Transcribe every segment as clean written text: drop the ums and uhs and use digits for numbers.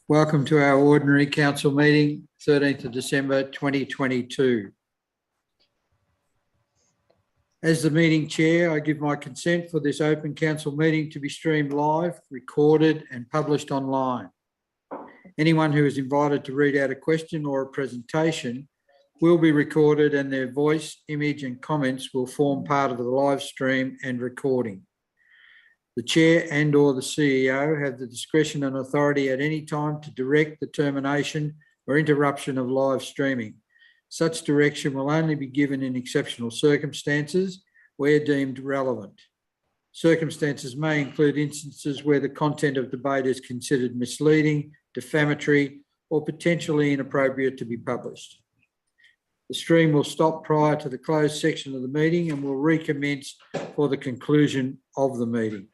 Welcome to our ordinary council meeting, 13th of December 2022. As the meeting chair, I give my consent for this open council meeting to be streamed live, recorded and published online. Anyone who is invited to read out a question or a presentation will be recorded, and their voice, image and comments will form part of the live stream and recording. The chair and or the CEO have the discretion and authority at any time to direct the termination or interruption of live streaming. Such direction will only be given in exceptional circumstances where deemed relevant. Circumstances may include instances where the content of debate is considered misleading, defamatory, or potentially inappropriate to be published. The stream will stop prior to the closed section of the meeting and will recommence for the conclusion of the meeting.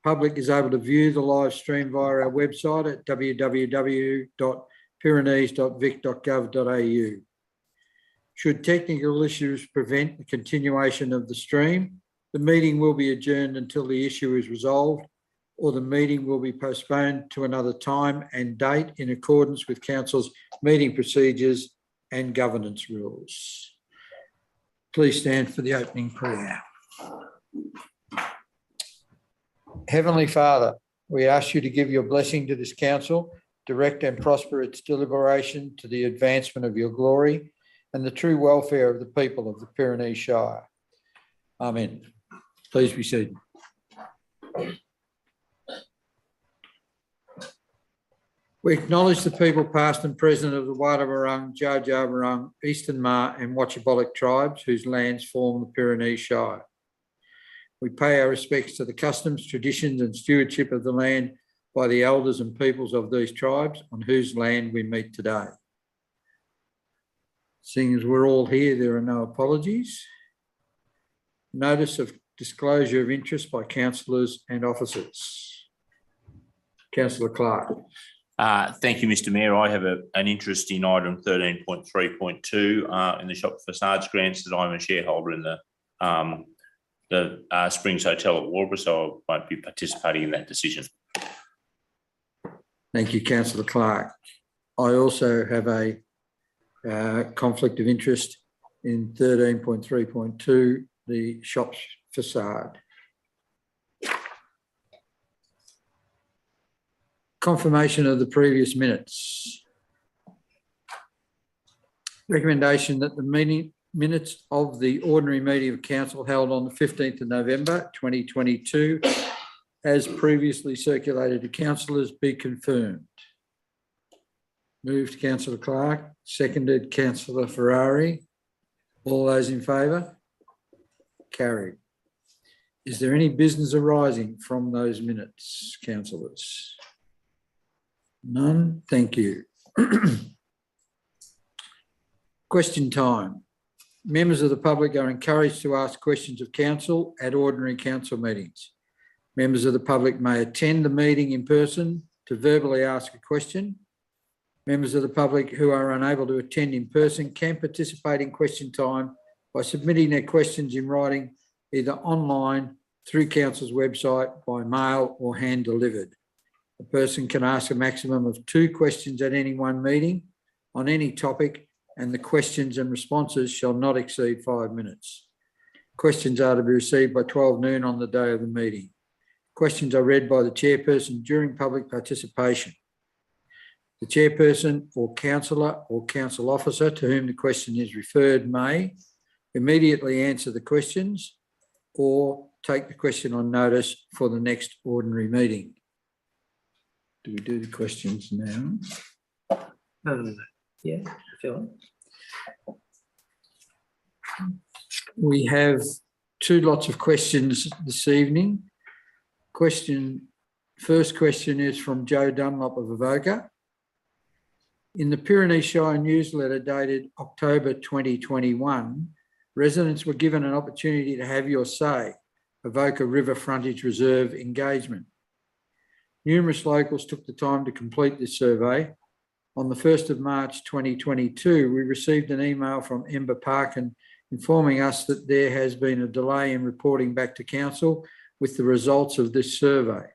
The public is able to view the live stream via our website at www.pyrenees.vic.gov.au. Should technical issues prevent the continuation of the stream, the meeting will be adjourned until the issue is resolved, or the meeting will be postponed to another time and date in accordance with Council's meeting procedures and governance rules. Please stand for the opening prayer. Heavenly Father, we ask you to give your blessing to this council, direct and prosper its deliberation to the advancement of your glory and the true welfare of the people of the Pyrenees Shire. Amen. Please be seated. We acknowledge the people past and present of the Wadawurrung, Jar Jar Wurrung, Eastern Maar and Watchabollock tribes whose lands form the Pyrenees Shire. We pay our respects to the customs, traditions and stewardship of the land by the elders and peoples of these tribes on whose land we meet today. Seeing as we're all here, there are no apologies. Notice of disclosure of interest by councillors and officers. Councillor Clark. Thank you, Mr Mayor. I have an interest in item 13.3.2 in the shop facades grants, as I'm a shareholder in the Springs Hotel at Warburg, so I won't be participating in that decision. Thank you, Councillor Clark. I also have a conflict of interest in 13.3.2, the shop's facade. Confirmation of the previous minutes. Recommendation that the minutes of the ordinary meeting of council held on the 15th of November 2022, as previously circulated to councillors, be confirmed. Moved Councillor Clark, seconded Councillor Ferrari. All those in favour? Carried. Is there any business arising from those minutes, councillors? None. Thank you. Question time. Members of the public are encouraged to ask questions of council at ordinary council meetings. Members of the public may attend the meeting in person to verbally ask a question. Members of the public who are unable to attend in person can participate in question time by submitting their questions in writing, either online, through council's website, by mail or hand delivered. A person can ask a maximum of 2 questions at any one meeting on any topic, and the questions and responses shall not exceed 5 minutes. Questions are to be received by 12 noon on the day of the meeting. Questions are read by the chairperson during public participation. The chairperson or councillor or council officer to whom the question is referred may immediately answer the questions or take the question on notice for the next ordinary meeting. Do we do the questions now? Yeah, Phil. We have 2 lots of questions this evening. First question is from Joe Dunlop of Avoca. In the Pyrenees Shire newsletter dated October 2021, residents were given an opportunity to have your say, Avoca River Frontage Reserve engagement. Numerous locals took the time to complete this survey. On the 1st of March 2022, we received an email from Ember Parkin informing us that there has been a delay in reporting back to council with the results of this survey.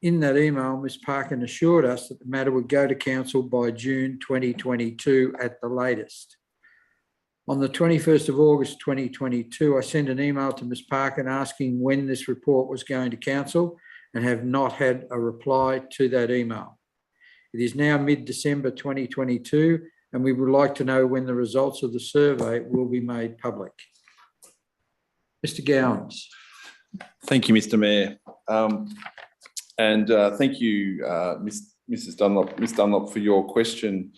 in that email, Ms Parkin assured us that the matter would go to council by June 2022 at the latest. On the 21st of August 2022, I sent an email to Ms Parkin asking when this report was going to council and have not had a reply to that email. It is now mid-December 2022 and we would like to know when the results of the survey will be made public. Mr Gowans. Thank you, Mr Mayor. Thank you, Ms Dunlop, for your question.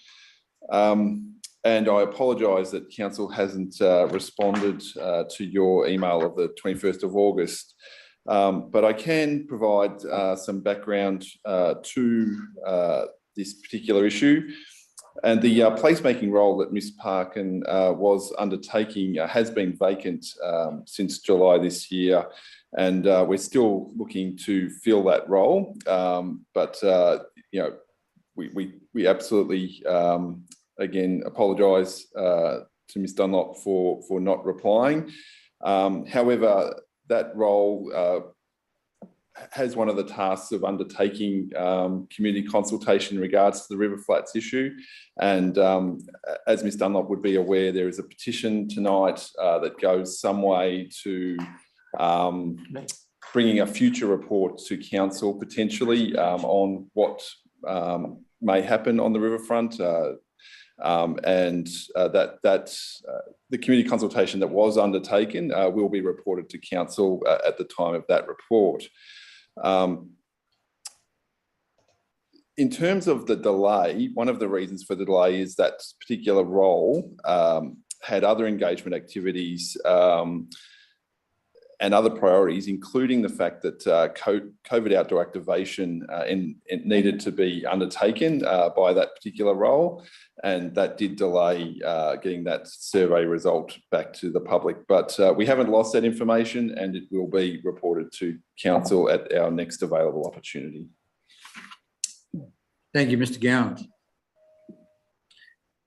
And I apologise that council hasn't responded to your email of the 21st of August. But I can provide some background to this particular issue. And the placemaking role that Ms Parkin was undertaking has been vacant since July this year. And we're still looking to fill that role. You know, we absolutely, again, apologise to Ms Dunlop for not replying. However, that role has one of the tasks of undertaking community consultation in regards to the River Flats issue. And as Ms Dunlop would be aware, there is a petition tonight that goes some way to bringing a future report to council potentially on what may happen on the riverfront. The community consultation that was undertaken will be reported to council at the time of that report. In terms of the delay, one of the reasons for the delay is that particular role had other engagement activities and other priorities, including the fact that COVID outdoor activation needed to be undertaken by that particular role, and that did delay getting that survey result back to the public. But we haven't lost that information, and it will be reported to council at our next available opportunity. Thank you, Mr Gowans.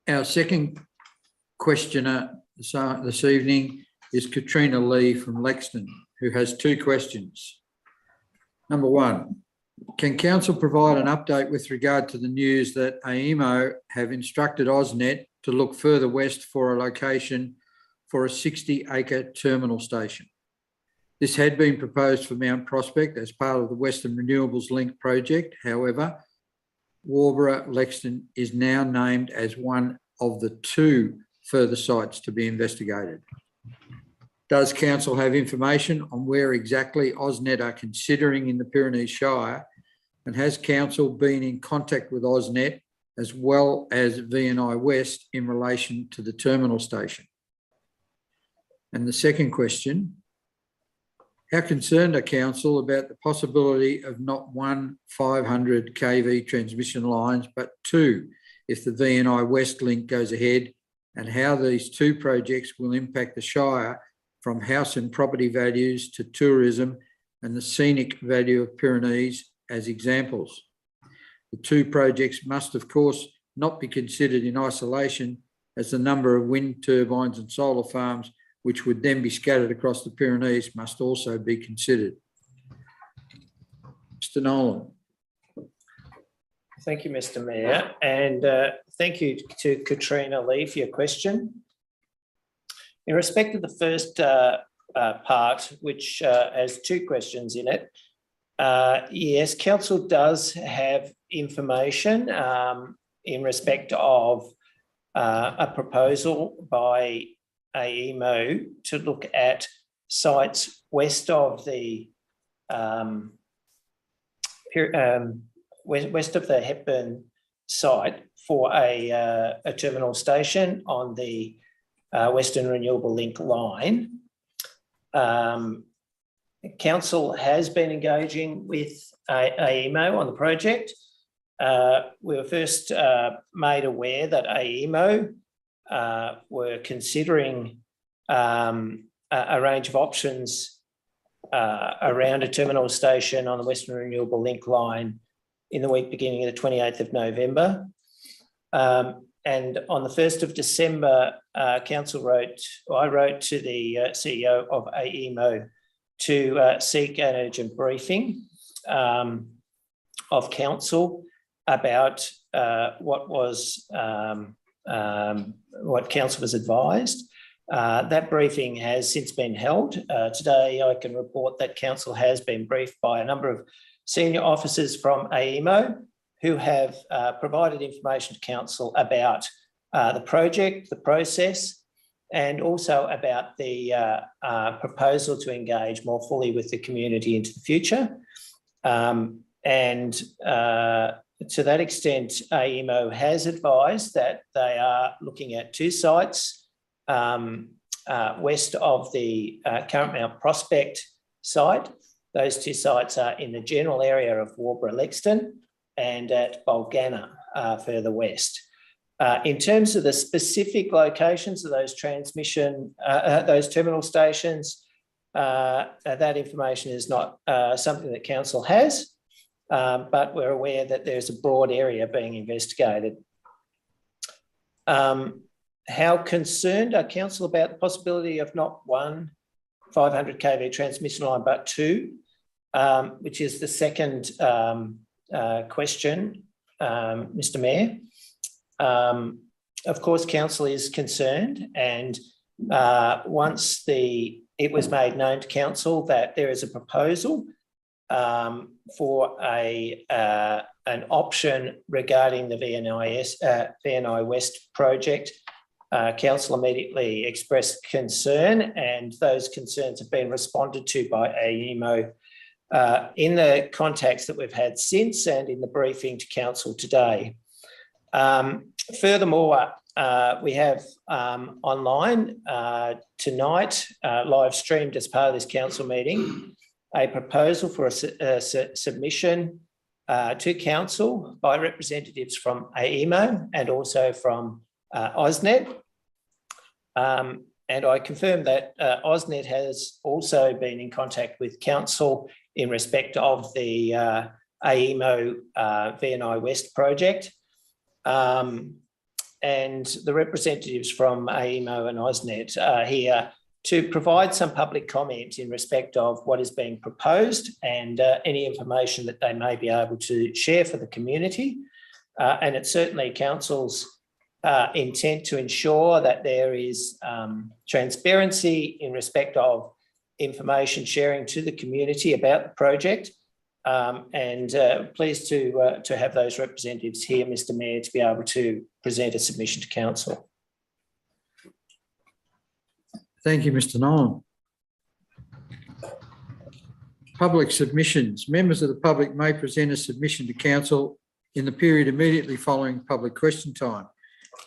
Our second questioner this evening is Katrina Lee from Lexington, who has two questions. Number one, can council provide an update with regard to the news that AEMO have instructed AusNet to look further west for a location for a 60-acre terminal station? This had been proposed for Mount Prospect as part of the Western Renewables Link project. However, Waubra Lexington is now named as one of the two further sites to be investigated. Does council have information on where exactly AusNet are considering in the Pyrenees Shire? And has council been in contact with AusNet as well as V&I West in relation to the terminal station? And the second question, how concerned are council about the possibility of not one 500 kV transmission lines, but two, if the V&I West link goes ahead, and how these two projects will impact the Shire from house and property values to tourism and the scenic value of Pyrenees as examples? The two projects must, of course, not be considered in isolation, as the number of wind turbines and solar farms which would then be scattered across the Pyrenees must also be considered. Mr Nolan. Thank you, Mr Mayor, and thank you to Katrina Lee for your question. In respect of the first part, which has two questions in it, yes, council does have information in respect of a proposal by AEMO to look at sites west of the Hepburn site for a terminal station on the Western Renewable Link line. Council has been engaging with AEMO on the project. We were first made aware that AEMO were considering a range of options around a terminal station on the Western Renewable Link line in the week beginning the 28th of November. And on the 1st of December, I wrote to the CEO of AEMO to seek an urgent briefing of council about what council was advised. That briefing has since been held. Today, I can report that council has been briefed by a number of senior officers from AEMO who have provided information to council about the project, the process, and also about the proposal to engage more fully with the community into the future. To that extent, AEMO has advised that they are looking at 2 sites west of the current Mount Prospect site. Those 2 sites are in the general area of Warborough-Lexton and at Bulgana further west. In terms of the specific locations of those those terminal stations, that information is not something that council has, but we're aware that there's a broad area being investigated. How concerned are council about the possibility of not 1 500 kV transmission line, but 2, which is the second question, Mr. Mayor? Of course, council is concerned, and once it was made known to council that there is a proposal for an option regarding the VNI West project, council immediately expressed concern, and those concerns have been responded to by AEMO in the contacts that we've had since and in the briefing to council today. Furthermore, we have online tonight, live streamed as part of this council meeting, a proposal for a submission to council by representatives from AEMO and also from AusNet. And I confirm that AusNet has also been in contact with council in respect of the AEMO VNI West project. And the representatives from AEMO and AusNet are here to provide some public comment in respect of what is being proposed and any information that they may be able to share for the community. And it's certainly council's intent to ensure that there is transparency in respect of information sharing to the community about the project. And pleased to have those representatives here, Mr. Mayor, to be able to present a submission to council. Thank you, Mr. Nolan. Public submissions. Members of the public may present a submission to council in the period immediately following public question time.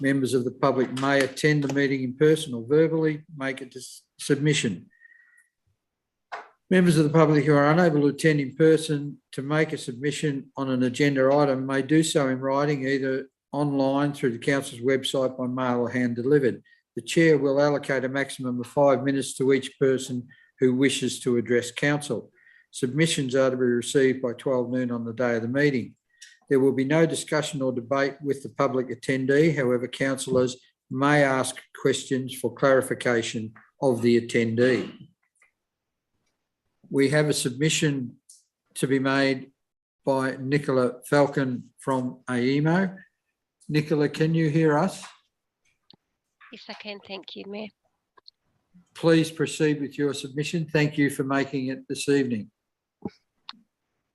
Members of the public may attend the meeting in person or verbally make a submission. Members of the public who are unable to attend in person to make a submission on an agenda item may do so in writing, either online through the council's website, by mail or hand delivered. The chair will allocate a maximum of 5 minutes to each person who wishes to address council. Submissions are to be received by 12 noon on the day of the meeting. There will be no discussion or debate with the public attendee. However, councillors may ask questions for clarification of the attendee. We have a submission to be made by Nicola Falcon from AEMO. Nicola, can you hear us? Yes, I can. Thank you, Mayor. Please proceed with your submission. Thank you for making it this evening.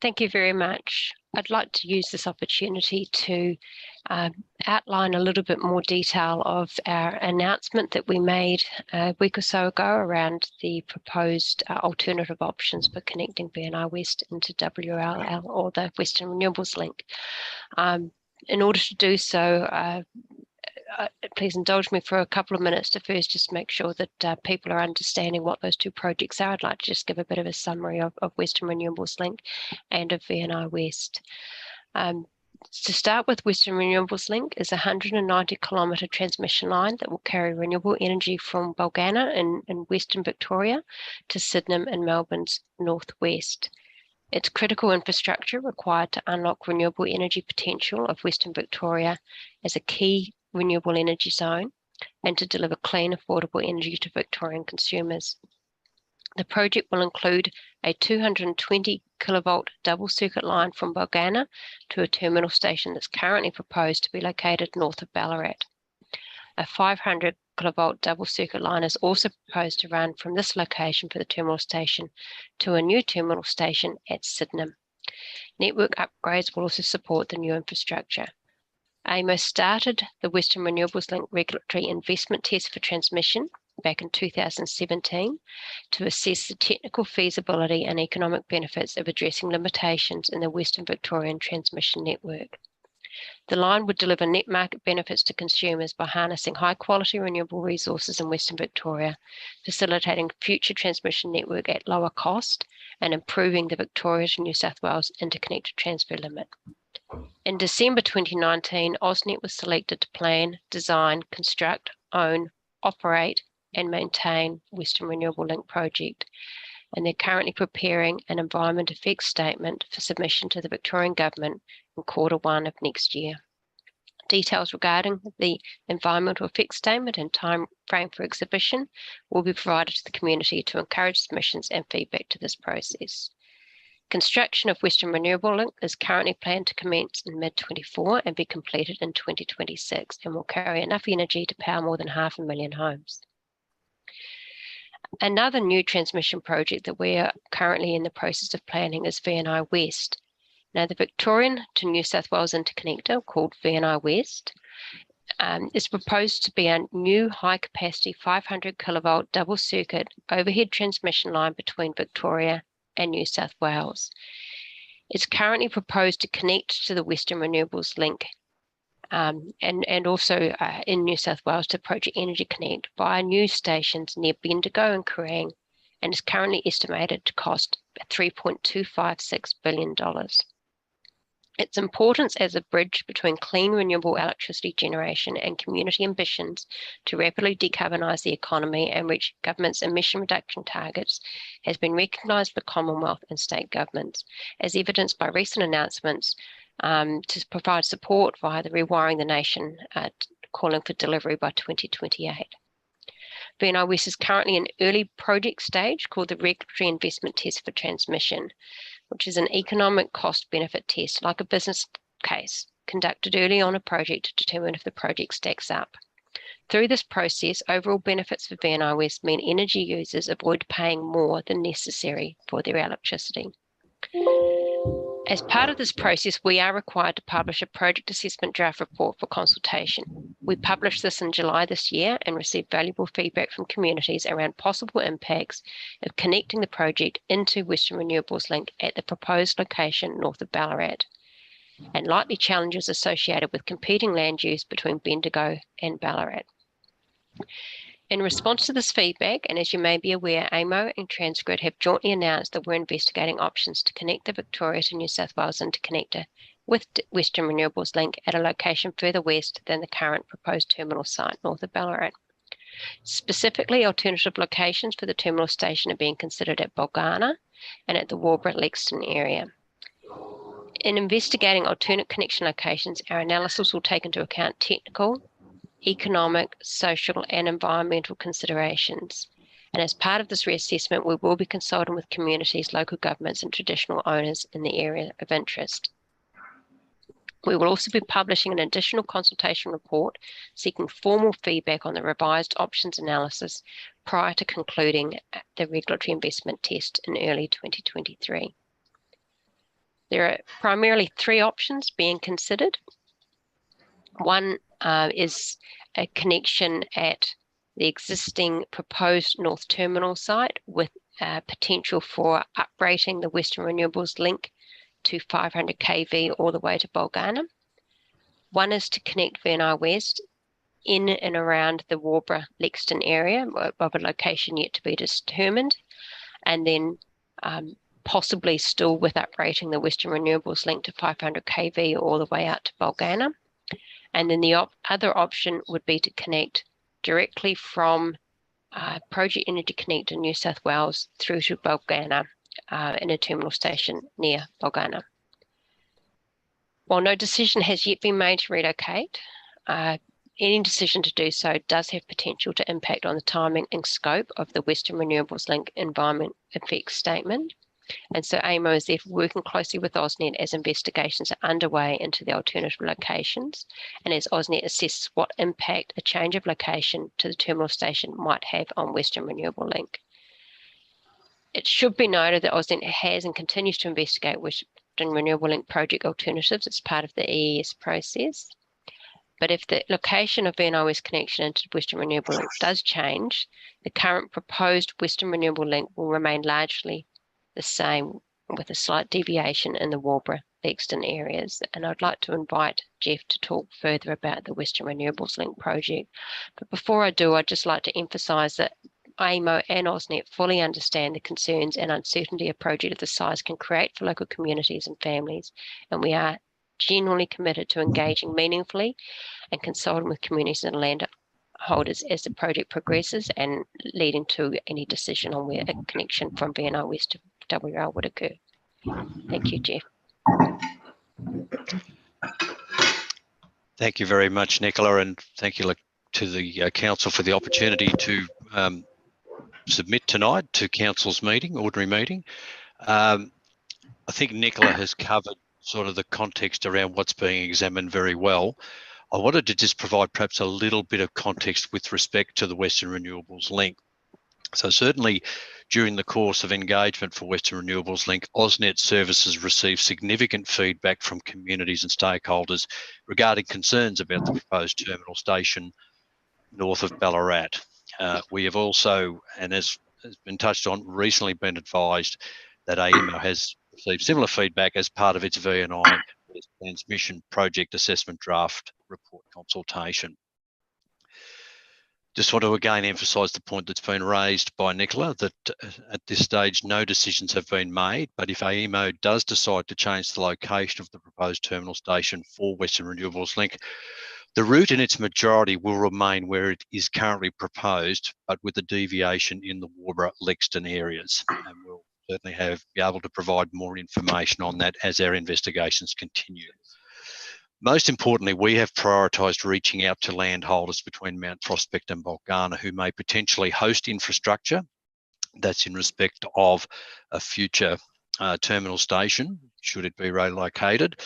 Thank you very much. I'd like to use this opportunity to outline a little bit more detail of our announcement that we made a week or so ago around the proposed alternative options for connecting VNI West into WLL, or the Western Renewables Link. In order to do so, please indulge me for a couple of minutes to first just make sure that people are understanding what those 2 projects are. I'd like to just give a bit of a summary of Western Renewables Link and of VNI West. To start with, Western Renewables Link is a 190-kilometre transmission line that will carry renewable energy from Bulgana in Western Victoria to Sydenham in Melbourne's northwest. It's critical infrastructure required to unlock renewable energy potential of Western Victoria as a key renewable energy zone and to deliver clean, affordable energy to Victorian consumers. The project will include a 220 kilovolt double circuit line from Bulgana to a terminal station that's currently proposed to be located north of Ballarat. A 500 kilovolt double circuit line is also proposed to run from this location for the terminal station to a new terminal station at Sydenham. Network upgrades will also support the new infrastructure. AEMO started the Western Renewables Link regulatory investment test for transmission back in 2017 to assess the technical feasibility and economic benefits of addressing limitations in the Western Victorian transmission network. The line would deliver net market benefits to consumers by harnessing high-quality renewable resources in Western Victoria, facilitating future transmission network at lower cost, and improving the Victoria to New South Wales interconnected transfer limit. In December 2019, AusNet was selected to plan, design, construct, own, operate, and maintain Western Renewable Link project, and they're currently preparing an environment effects statement for submission to the Victorian Government in Q1 of next year. Details regarding the environmental effects statement and time frame for exhibition will be provided to the community to encourage submissions and feedback to this process. Construction of Western Renewable Link is currently planned to commence in mid-24 and be completed in 2026 and will carry enough energy to power more than 500,000 homes. Another new transmission project that we are currently in the process of planning is VNI West. Now, the Victorian to New South Wales interconnector, called VNI West, is proposed to be a new high-capacity 500 kilovolt double circuit overhead transmission line between Victoria and New South Wales. It's currently proposed to connect to the Western Renewables Link and also in New South Wales to Project Energy Connect via new stations near Bendigo and Kerang, and is currently estimated to cost $3.256 billion. Its importance as a bridge between clean renewable electricity generation and community ambitions to rapidly decarbonise the economy and reach government's emission reduction targets has been recognised by Commonwealth and state governments, as evidenced by recent announcements to provide support via the Rewiring the Nation calling for delivery by 2028. VNI West is currently in early project stage called the Regulatory Investment Test for Transmission, which is an economic cost-benefit test like a business case conducted early on a project to determine if the project stacks up. Through this process, overall benefits for VNI West mean energy users avoid paying more than necessary for their electricity. As part of this process, we are required to publish a project assessment draft report for consultation. We published this in July this year and received valuable feedback from communities around possible impacts of connecting the project into Western Renewables Link at the proposed location north of Ballarat, and likely challenges associated with competing land use between Bendigo and Ballarat. In response to this feedback, and as you may be aware, AEMO and Transgrid have jointly announced that we're investigating options to connect the Victoria to New South Wales interconnector with Western Renewables Link at a location further west than the current proposed terminal site north of Ballarat. Specifically, alternative locations for the terminal station are being considered at Bulgana and at the Warburg-Lexton area. In investigating alternate connection locations, our analysis will take into account technical, economic, social and environmental considerations. And as part of this reassessment, we will be consulting with communities, local governments and traditional owners in the area of interest. We will also be publishing an additional consultation report seeking formal feedback on the revised options analysis prior to concluding the regulatory investment test in early 2023. There are primarily three options being considered. One is a connection at the existing proposed North Terminal site with potential for uprating the Western Renewables Link to 500 kV all the way to Bulgana. One is to connect VNI West in and around the Warburg-Lexton area of a location yet to be determined, and then possibly still with uprating the Western Renewables Link to 500 kV all the way out to Bulgana. And then the other option would be to connect directly from Project Energy Connect in New South Wales through to Bulgana in a terminal station near Bulgana. While no decision has yet been made to relocate, any decision to do so does have potential to impact on the timing and scope of the Western Renewables Link Environment Effects Statement. And so AEMO is therefore working closely with AusNet as investigations are underway into the alternative locations, and as AusNet assesses what impact a change of location to the terminal station might have on Western Renewable Link. It should be noted that AusNet has and continues to investigate Western Renewable Link project alternatives as part of the EES process. But if the location of VNI West connection into Western Renewable Link does change, the current proposed Western Renewable Link will remain largely the same, with a slight deviation in the Waubra-Lexton areas. And I'd like to invite Jeff to talk further about the Western Renewables Link project. But before I do, I'd just like to emphasise that AEMO and AusNet fully understand the concerns and uncertainty a project of this size can create for local communities and families, and we are genuinely committed to engaging meaningfully and consulting with communities and landholders as the project progresses and leading to any decision on where a connection from VNI West to WR would occur. Thank you, Jeff. Thank you very much, Nicola, and thank you to the Council for the opportunity to submit tonight to Council's meeting, ordinary meeting. I think Nicola has covered sort of the context around what's being examined very well. I wanted to just provide perhaps a little bit of context with respect to the Western Renewables Link. So certainly during the course of engagement for Western Renewables Link, AusNet services received significant feedback from communities and stakeholders regarding concerns about the proposed terminal station north of Ballarat. We have also, and as has been touched on, recently been advised that AEMO has received similar feedback as part of its VNI transmission project assessment draft report consultation. Just want to again emphasise the point that's been raised by Nicola, that at this stage no decisions have been made, but if AEMO does decide to change the location of the proposed terminal station for Western Renewables Link, the route in its majority will remain where it is currently proposed, but with a deviation in the Waubra-Lexton areas. And we'll certainly be able to provide more information on that as our investigations continue. Most importantly, we have prioritised reaching out to landholders between Mount Prospect and Bulgana who may potentially host infrastructure that's in respect of a future terminal station, should it be relocated,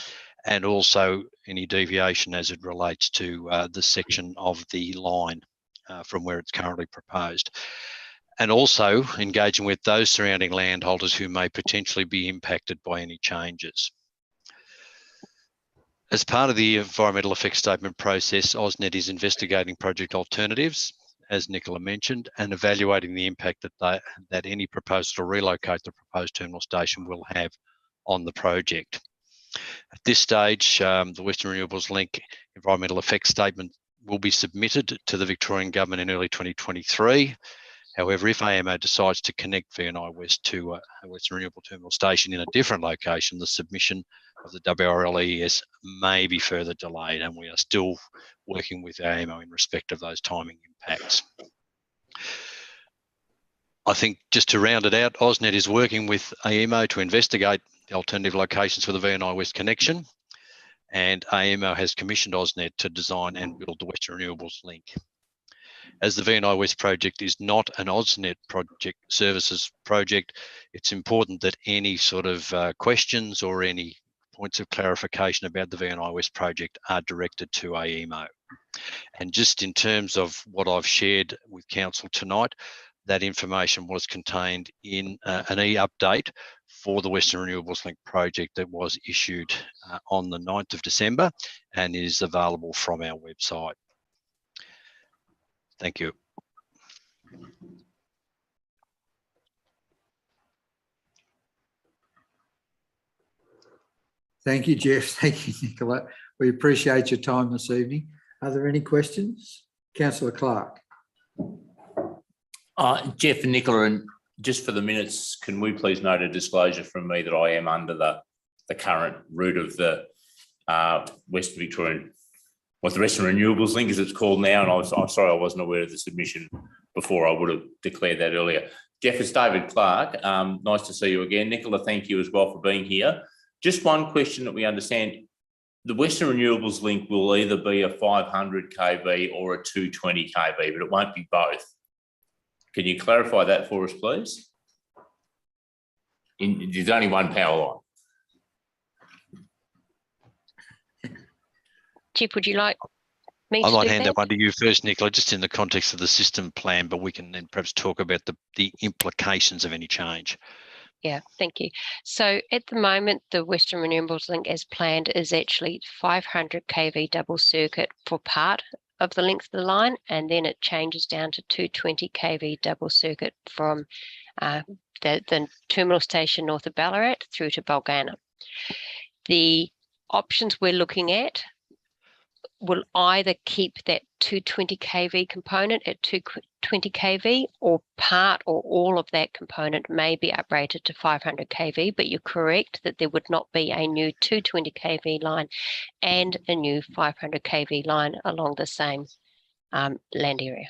and also any deviation as it relates to the section of the line from where it's currently proposed. And also engaging with those surrounding landholders who may potentially be impacted by any changes. As part of the environmental effects statement process, AusNet is investigating project alternatives, as Nicola mentioned, and evaluating the impact that any proposal to relocate the proposed terminal station will have on the project. At this stage, the Western Renewables Link environmental effects statement will be submitted to the Victorian Government in early 2023. However, if AEMO decides to connect VNI West to a Western Renewable Terminal Station in a different location, the submission of the WRLES may be further delayed, and we are still working with AEMO in respect of those timing impacts. I think just to round it out, AusNet is working with AEMO to investigate the alternative locations for the VNI West connection, and AEMO has commissioned AusNet to design and build the Western Renewables Link. As the VNI West project is not an AusNet project services project, it's important that any sort of questions or any points of clarification about the VNI West project are directed to AEMO. And just in terms of what I've shared with Council tonight, that information was contained in an e-update for the Western Renewables Link project that was issued on the 9th of December and is available from our website. Thank you. Thank you, Jeff. Thank you, Nicola. We appreciate your time this evening. Are there any questions? Councillor Clark. Jeff and Nicola, and just for the minutes, can we please note a disclosure from me that I am under the current route of the West Victorian, the Western Renewables Link as it's called now, and I'm sorry I wasn't aware of the submission before. I would have declared that earlier. Jeff, it's David Clark. Nice to see you again. Nicola, thank you as well for being here. Just one question that we understand. The Western Renewables Link will either be a 500 kV or a 220 kV, but it won't be both. Can you clarify that for us, please? there's only one power line. Chip, would you like me I to might do hand that that? one to you first, Nicola, just in the context of the system plan, but we can then perhaps talk about the implications of any change. Yeah, thank you. So at the moment, the Western Renewables Link as planned is actually 500 kV double circuit for part of the length of the line, and then it changes down to 220 kV double circuit from the terminal station north of Ballarat through to Bulgana. The options we're looking at will either keep that 220 kV component at 220 kV, or part or all of that component may be uprated to 500 kV, but you're correct that there would not be a new 220 kV line and a new 500 kV line along the same land area.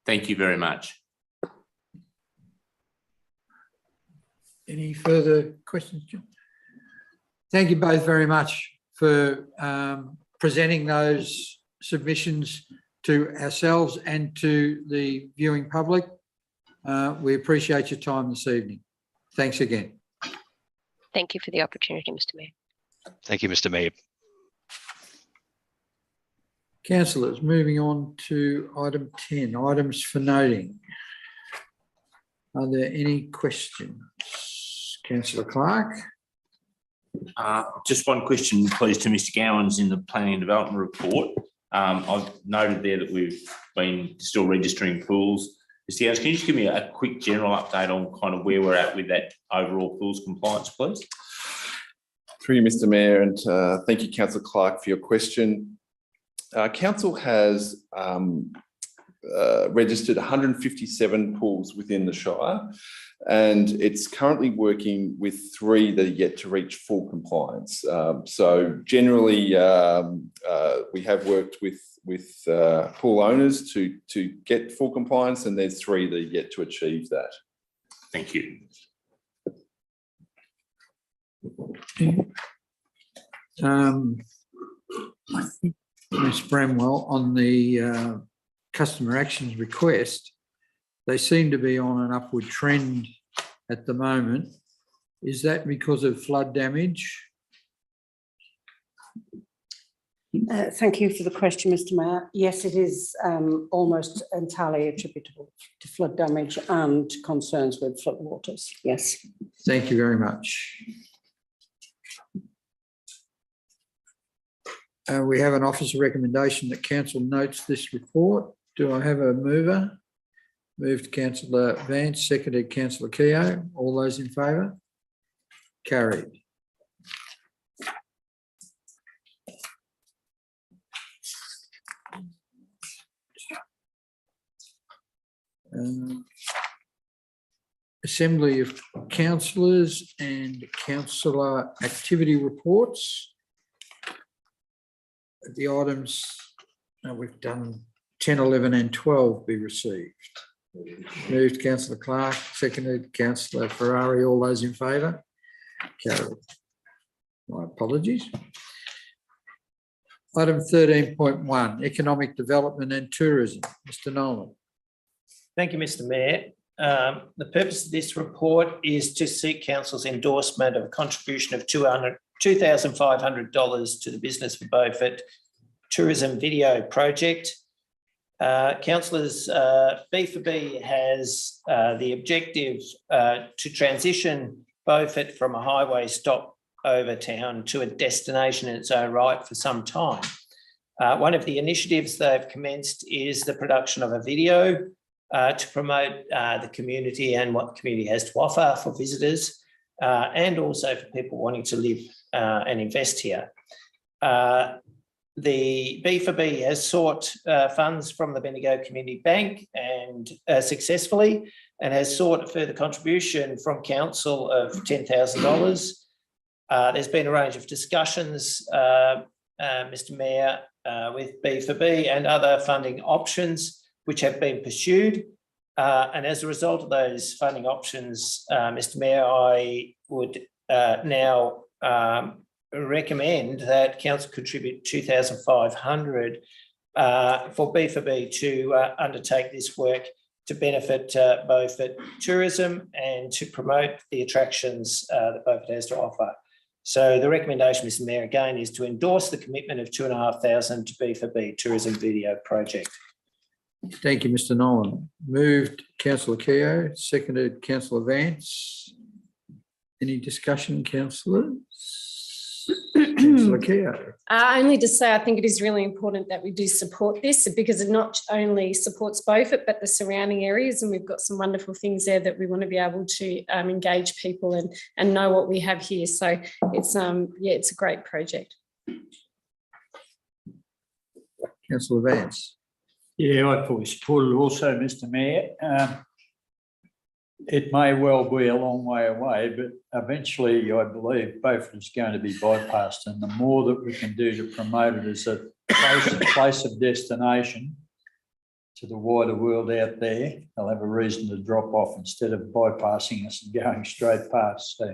Thank you very much. Any further questions, John? Thank you both very much for presenting those submissions to ourselves and to the viewing public. We appreciate your time this evening. Thanks again. Thank you for the opportunity, Mr. Mayor. Thank you, Mr. Mayor. Councillors, moving on to item 10, items for noting. Are there any questions? Councillor Clark. Just one question, please, to Mr. Gowans in the planning and development report. I've noted there that we've been still registering pools. Mr. Gowans, can you just give me a quick general update on kind of where we're at with that overall pools compliance, please? Through you, Mr. Mayor, and thank you, Councillor Clark, for your question. Council has registered 157 pools within the Shire, and it's currently working with 3 that are yet to reach full compliance. So generally, we have worked with pool owners to get full compliance, and there's 3 that are yet to achieve that. Thank you. I think Ms. Bramwell, on the customer actions request, they seem to be on an upward trend at the moment. Is that because of flood damage? Thank you for the question, Mr. Mayor. Yes, it is almost entirely attributable to flood damage and concerns with floodwaters. Yes. Thank you very much. We have an officer recommendation that council notes this report. Do I have a mover? Moved Councillor Vance, seconded Councillor Keogh. All those in favour? Carried. Assembly of councillors and councillor activity reports. The items we've done 10, 11 and 12 be received. Moved Councillor Clark, seconded Councillor Ferrari. All those in favour? Carried. My apologies. Item 13.1, economic development and tourism. Mr. Nolan. Thank you, Mr. Mayor. The purpose of this report is to seek council's endorsement of a contribution of $2,500 to the Business for Beaufort Tourism Video Project. Councillors, B4B has the objective to transition Beaufort from a highway stop over town to a destination in its own right for some time. One of the initiatives they've commenced is the production of a video to promote the community and what the community has to offer for visitors and also for people wanting to live and invest here. The B4B has sought funds from the Bendigo Community Bank and successfully, and has sought a further contribution from council of $10,000. There's been a range of discussions, Mr. Mayor, with B4B and other funding options which have been pursued. And as a result of those funding options, Mr. Mayor, I would now recommend that council contribute $2,500 for B4B to undertake this work to benefit Beaufort tourism and to promote the attractions that Beaufort has to offer. So the recommendation, Mr Mayor, again, is to endorse the commitment of $2,500 to B4B Tourism Video Project. Thank you, Mr Nolan. Moved Councillor Keogh, seconded Councillor Vance. Any discussion, councillors? Councillor Keogh. Only to say I think it is really important that we do support this, because it not only supports Beaufort but the surrounding areas, and we've got some wonderful things there that we want to be able to engage people and know what we have here. So it's it's a great project. Councillor Vance. Yeah, I fully support it also, Mr Mayor. It may well be a long way away, but eventually I believe Beaufort is going to be bypassed, and the more that we can do to promote it as a place of destination to the wider world out there, they'll have a reason to drop off instead of bypassing us and going straight past. So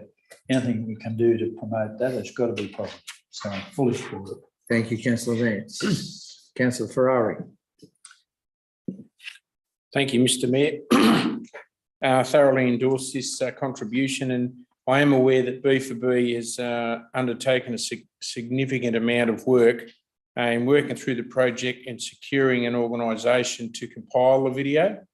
anything we can do to promote that has got to be positive. So I'm fully support it. Thank you, Councillor Vance. Councillor Ferrari. Thank you, Mr Mayor. Thoroughly endorse this contribution, and I am aware that B4B has undertaken a significant amount of work in working through the project and securing an organisation to compile the video.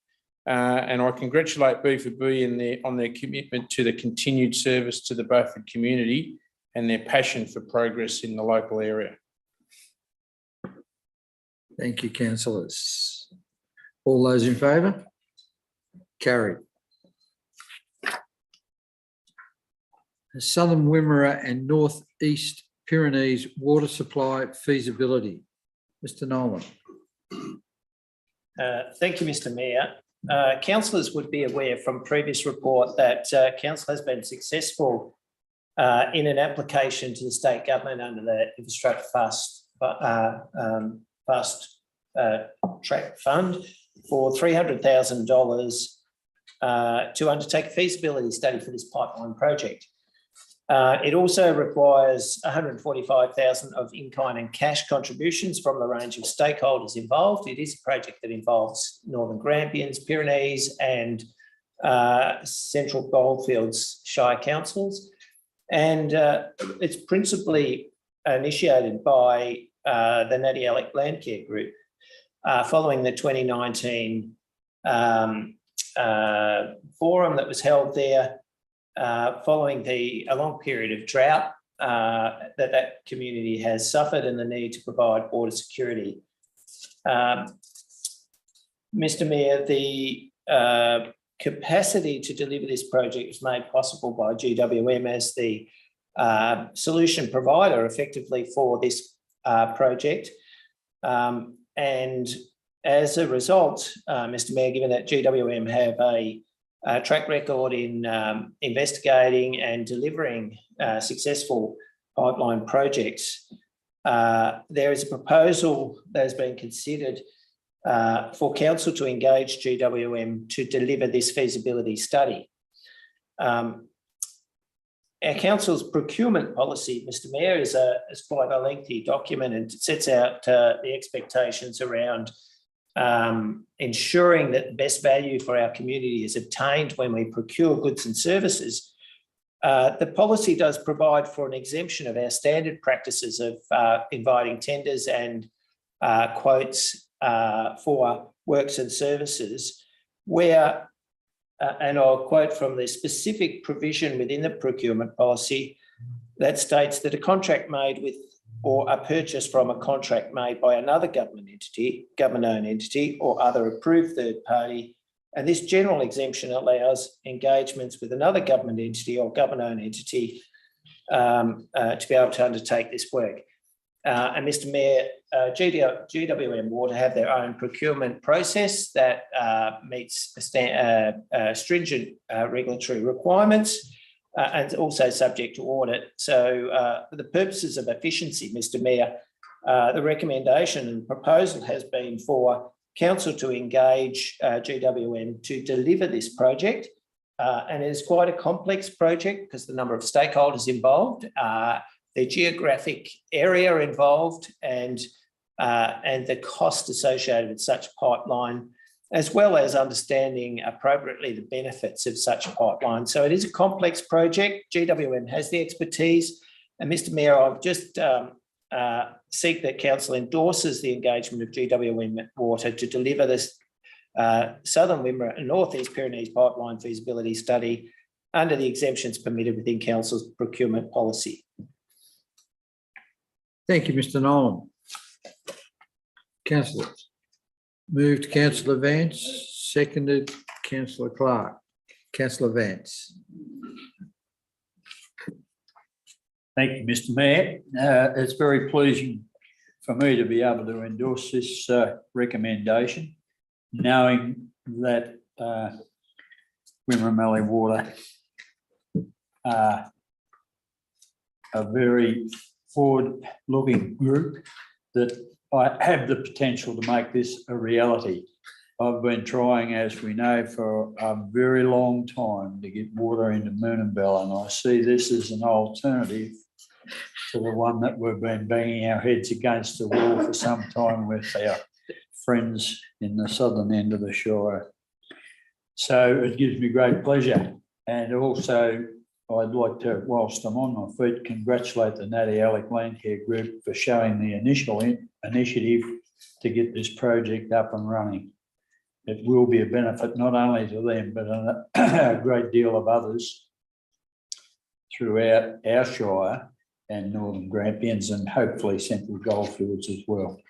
And I congratulate B4B on their commitment to the continued service to the Beaufort community and their passion for progress in the local area. Thank you, councillors. All those in favour? Carried. Southern Wimmera and North East Pyrenees water supply feasibility. Mr Nolan. Thank you, Mr Mayor. Councillors would be aware from previous report that council has been successful in an application to the state government under the Infrastructure Fast Track Fund for $300,000 to undertake a feasibility study for this pipeline project. It also requires $145,000 of in-kind and cash contributions from a range of stakeholders involved. It is a project that involves Northern Grampians, Pyrenees and Central Goldfields Shire councils. And it's principally initiated by the Natty Alec Landcare Group following the 2019 forum that was held there. Following a long period of drought that community has suffered and the need to provide water security. Mr Mayor, the capacity to deliver this project was made possible by GWM as the solution provider effectively for this project. And as a result, Mr Mayor, given that GWM have a track record in investigating and delivering successful pipeline projects, there is a proposal that has been considered for council to engage GWM to deliver this feasibility study. Our council's procurement policy, Mr Mayor, is quite a lengthy document and sets out the expectations around ensuring that the best value for our community is obtained when we procure goods and services. The policy does provide for an exemption of our standard practices of inviting tenders and quotes for works and services where, and I'll quote from the specific provision within the procurement policy that states that a contract made with or a purchase from a contract made by another government-owned entity or other approved third party. And this general exemption allows engagements with another government entity or government-owned entity to be able to undertake this work. And Mr Mayor, GWM Water have their own procurement process that meets stringent regulatory requirements. And also subject to audit. So for the purposes of efficiency, Mr Mayor, the recommendation and proposal has been for council to engage GWM to deliver this project. And it is quite a complex project because the number of stakeholders involved, the geographic area involved and the cost associated with such pipeline as well as understanding appropriately the benefits of such a pipeline. So it is a complex project. GWM has the expertise. And Mr Mayor, I've just seek that council endorses the engagement of GWM Water to deliver this Southern Wimmera and North East Pyrenees pipeline feasibility study under the exemptions permitted within council's procurement policy. Thank you, Mr Nolan. Councillors. Moved Councillor Vance, seconded Councillor Clark. Councillor Vance. Thank you, Mr Mayor. It's very pleasing for me to be able to endorse this recommendation, knowing that Wimmera Water are a very forward-looking group that I have the potential to make this a reality. I've been trying, as we know, for a very long time to get water into Moonambell, and I see this as an alternative to the one that we've been banging our heads against the wall for some time with our friends in the southern end of the Shire. So it gives me great pleasure. And also, I'd like to, whilst I'm on my feet, congratulate the Natty Alec Land Care Group for showing the initial initiative to get this project up and running. It will be a benefit not only to them, but a great deal of others throughout our Shire and Northern Grampians, and hopefully Central Goldfields as well.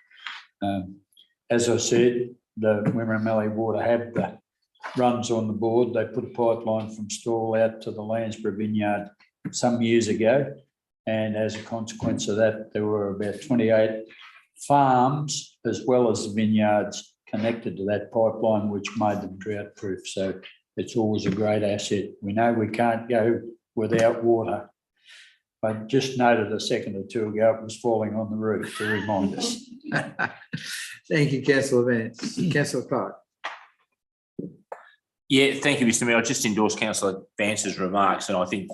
As I said, the Wimmera Water have the runs on the board. They put a pipeline from Stawell out to the Landsborough vineyard some years ago, and as a consequence of that, there were about 28 farms as well as the vineyards connected to that pipeline, which made them drought proof. So it's always a great asset. We know we can't go without water. I just noted a second or two ago it was falling on the roof to remind us. Thank you, Councillor Vance. Councillor Clark. Yeah, thank you, Mr Mayor. I just endorse Councillor Vance's remarks, and I think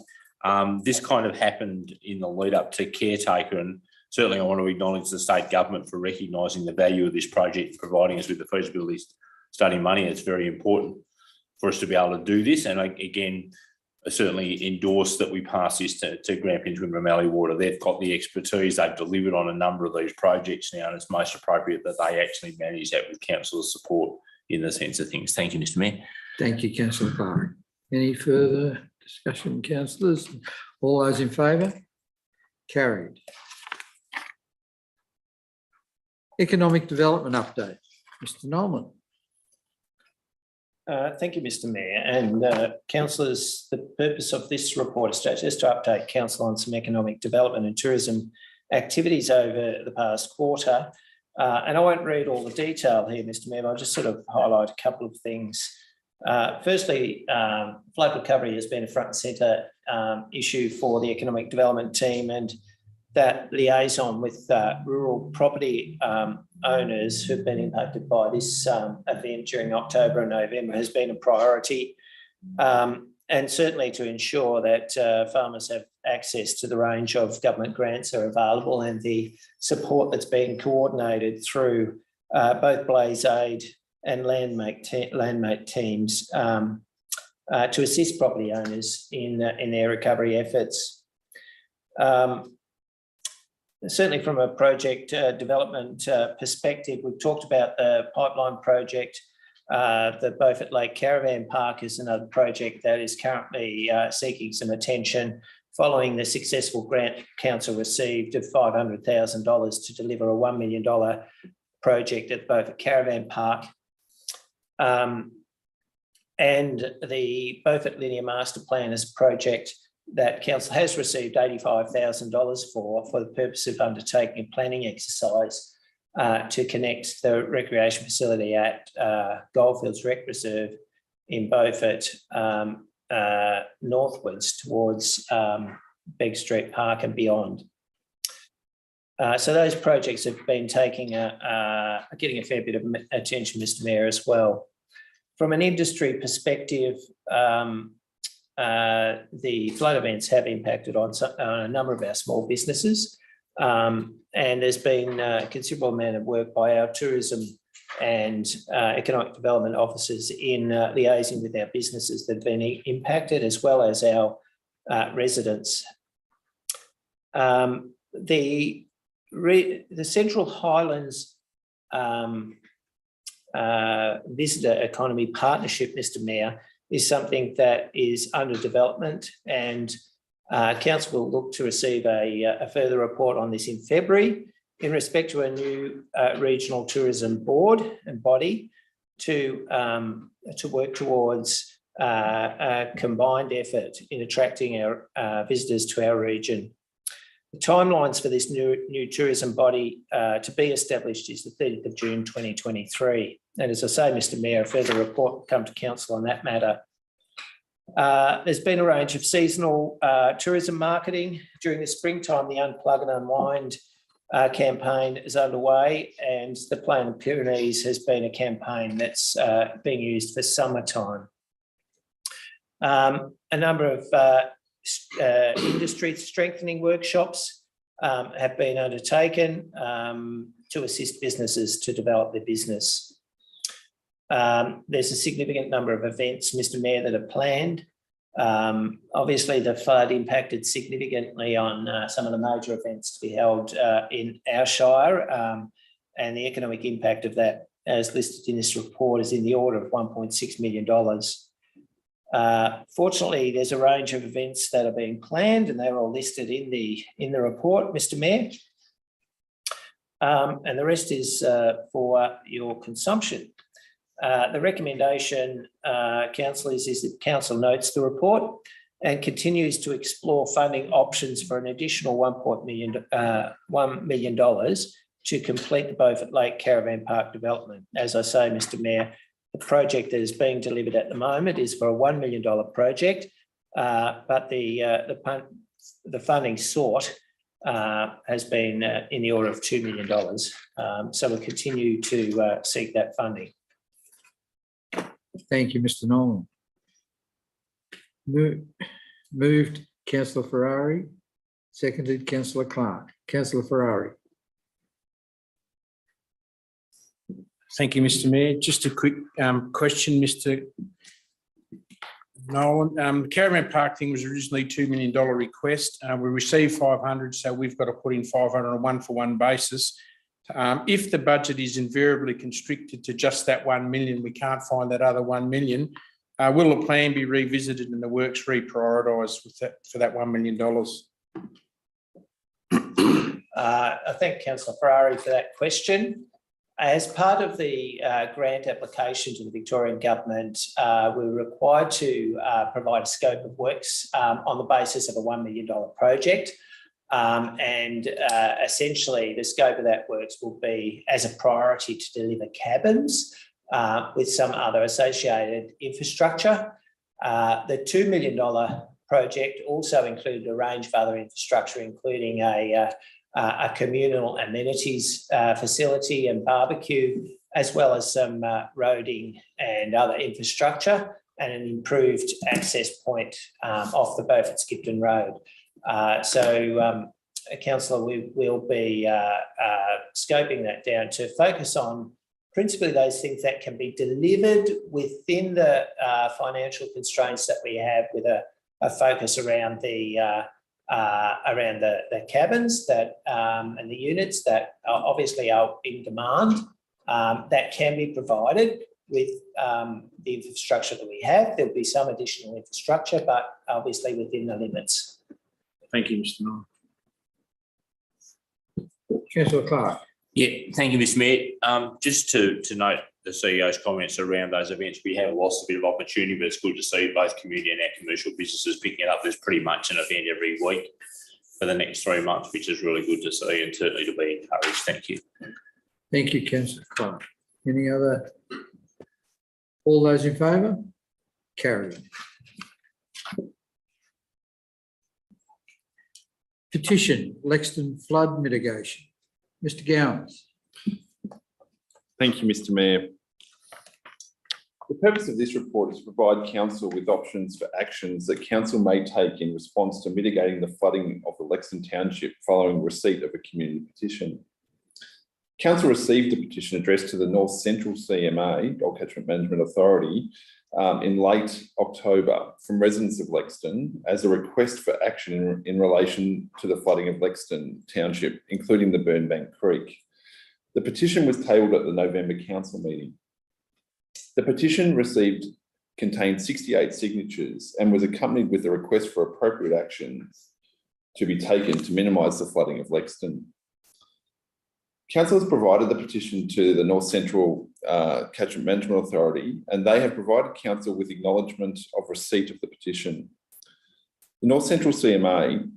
this kind of happened in the lead up to caretaker, and certainly I want to acknowledge the state government for recognising the value of this project and providing us with the feasibility study money. It's very important for us to be able to do this, and again, I certainly endorse that we pass this to Grampians Wimmera Water. They've got the expertise, they've delivered on a number of these projects now, and it's most appropriate that they actually manage that with council's support in the sense of things. Thank you, Mr Mayor. Thank you, Councillor Clark. Any further discussion, councillors? All those in favour? Carried. Economic development update. Mr Nolan. Thank you, Mr Mayor. And councillors, the purpose of this report is just to update council on some economic development and tourism activities over the past quarter. And I won't read all the detail here, Mr Mayor, but I'll just sort of highlight a couple of things. Firstly, flood recovery has been a front and centre issue for the economic development team, and that liaison with rural property owners who've been impacted by this event during October and November has been a priority, and certainly to ensure that farmers have access to the range of government grants that are available and the support that's being coordinated through both Blaze Aid and Landmate teams to assist property owners in their recovery efforts. Certainly from a project development perspective, we've talked about the pipeline project. The Beaufort Lake Caravan Park is another project that is currently seeking some attention following the successful grant council received of $500,000 to deliver a $1 million project at the Beaufort Caravan Park. And the Beaufort Linear Master Plan is a project that council has received $85,000 for the purpose of undertaking a planning exercise to connect the recreation facility at Goldfields Rec Reserve in Beaufort northwards towards Beg Street Park and beyond. So those projects have been getting a fair bit of attention, Mr Mayor, as well. From an industry perspective, the flood events have impacted on a number of our small businesses, and there's been a considerable amount of work by our tourism and economic development officers in liaising with our businesses that have been impacted, as well as our residents. The Central Highlands Visitor Economy Partnership, Mr. Mayor, is something that is under development, and Council will look to receive a further report on this in February in respect to a new regional tourism board and body to work towards a combined effort in attracting our visitors to our region. The timelines for this new tourism body to be established is the 30th of June 2023. And as I say, Mr. Mayor, a further report will come to Council on that matter. There's been a range of seasonal tourism marketing during the springtime. The Unplug and Unwind campaign is underway, and the Plan of Pyrenees has been a campaign that's being used for summertime. A number of industry strengthening workshops have been undertaken to assist businesses to develop their business. There's a significant number of events, Mr. Mayor, that are planned. Obviously, the flood impacted significantly on some of the major events to be held in our Shire, and the economic impact of that, as listed in this report, is in the order of $1.6 million. Fortunately, there's a range of events that are being planned, and they're all listed in the report, Mr. Mayor. And the rest is for your consumption. The recommendation, Council, is that Council notes the report and continues to explore funding options for an additional $1 million to complete the Beaufort Lake Caravan Park development. As I say, Mr. Mayor, the project that is being delivered at the moment is for a $1 million project, but the funding sought has been in the order of $2 million. So we'll continue to seek that funding. Thank you, Mr. Nolan. Moved, Councillor Ferrari. Seconded, Councillor Clark. Councillor Ferrari. Thank you, Mr. Mayor. Just a quick question, Mr. Nolan. The caravan park thing was originally $2 million request. We received 500, so we've got to put in 500 on a one-for-one basis. If the budget is invariably constricted to just that 1 million, we can't find that other 1 million. Will the plan be revisited and the works reprioritised for that $1 million? I thank Councillor Ferrari for that question. As part of the grant application to the Victorian Government, we were required to provide a scope of works on the basis of a $1 million project. Essentially, the scope of that works will be as a priority to deliver cabins with some other associated infrastructure. The $2 million project also included a range of other infrastructure, including a communal amenities facility and barbecue, as well as some roading and other infrastructure, and an improved access point off the Beaufort-Skipton Road. Councillor, we will be scoping that down to focus on principally those things that can be delivered within the financial constraints that we have, with a focus around the cabins that and the units that obviously are in demand, that can be provided with the infrastructure that we have. There'll be some additional infrastructure, but obviously within the limits. Thank you, Mr. Nolan. Councillor Clark. Yeah, thank you, Mr. Mayor. Just to note the CEO's comments around those events, we have lost a bit of opportunity, but it's good to see both community and our commercial businesses picking it up. There's pretty much an event every week for the next 3 months, which is really good to see and certainly to be encouraged. Thank you. Thank you, Councillor Clark. Any other? All those in favour? Carried. Petition, Lexington flood mitigation. Mr. Gowans. Thank you, Mr. Mayor. The purpose of this report is to provide Council with options for actions that Council may take in response to mitigating the flooding of the Lexington Township following receipt of a community petition. Council received the petition addressed to the North Central CMA, or Catchment Management Authority, in late October from residents of Lexington as a request for action in relation to the flooding of Lexington Township, including the Burnbank Creek. The petition was tabled at the November council meeting. The petition contained 68 signatures and was accompanied with a request for appropriate action to be taken to minimise the flooding of Lexington. Council has provided the petition to the North Central Catchment Management Authority, and they have provided Council with acknowledgement of receipt of the petition. The North Central CMA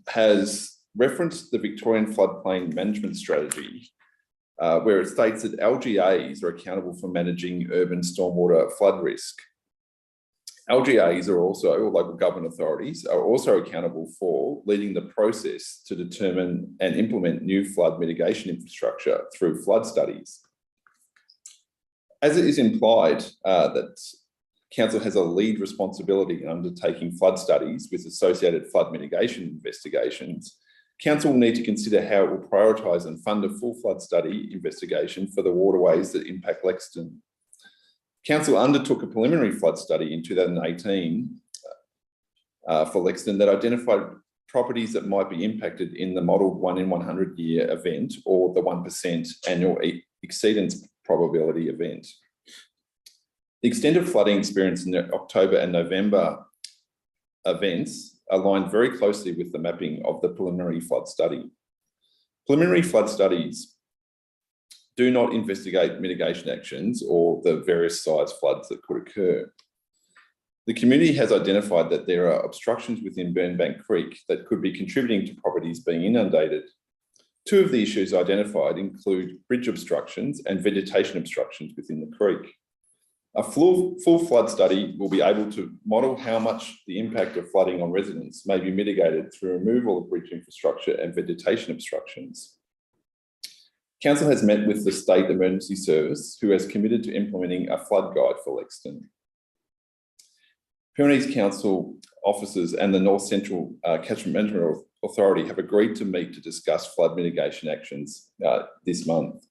has referenced the Victorian Floodplain Management Strategy, where it states that LGAs are accountable for managing urban stormwater flood risk. LGAs are also, or local government authorities, are also accountable for leading the process to determine and implement new flood mitigation infrastructure through flood studies. As it is implied that Council has a lead responsibility in undertaking flood studies with associated flood mitigation investigations, Council will need to consider how it will prioritise and fund a full flood study investigation for the waterways that impact Lexington. Council undertook a preliminary flood study in 2018 for Lexington that identified properties that might be impacted in the modelled 1 in 100 year event or the 1% annual exceedance probability event. The extent of flooding experienced in the October and November events aligned very closely with the mapping of the preliminary flood study. Preliminary flood studies do not investigate mitigation actions or the various size floods that could occur. The community has identified that there are obstructions within Burnbank Creek that could be contributing to properties being inundated. Two of the issues identified include bridge obstructions and vegetation obstructions within the creek. A full flood study will be able to model how much the impact of flooding on residents may be mitigated through removal of bridge infrastructure and vegetation obstructions. Council has met with the State Emergency Service, who has committed to implementing a flood guide for Lexington. Pyrenees Council officers and the North Central Catchment Management Authority have agreed to meet to discuss flood mitigation actions this month.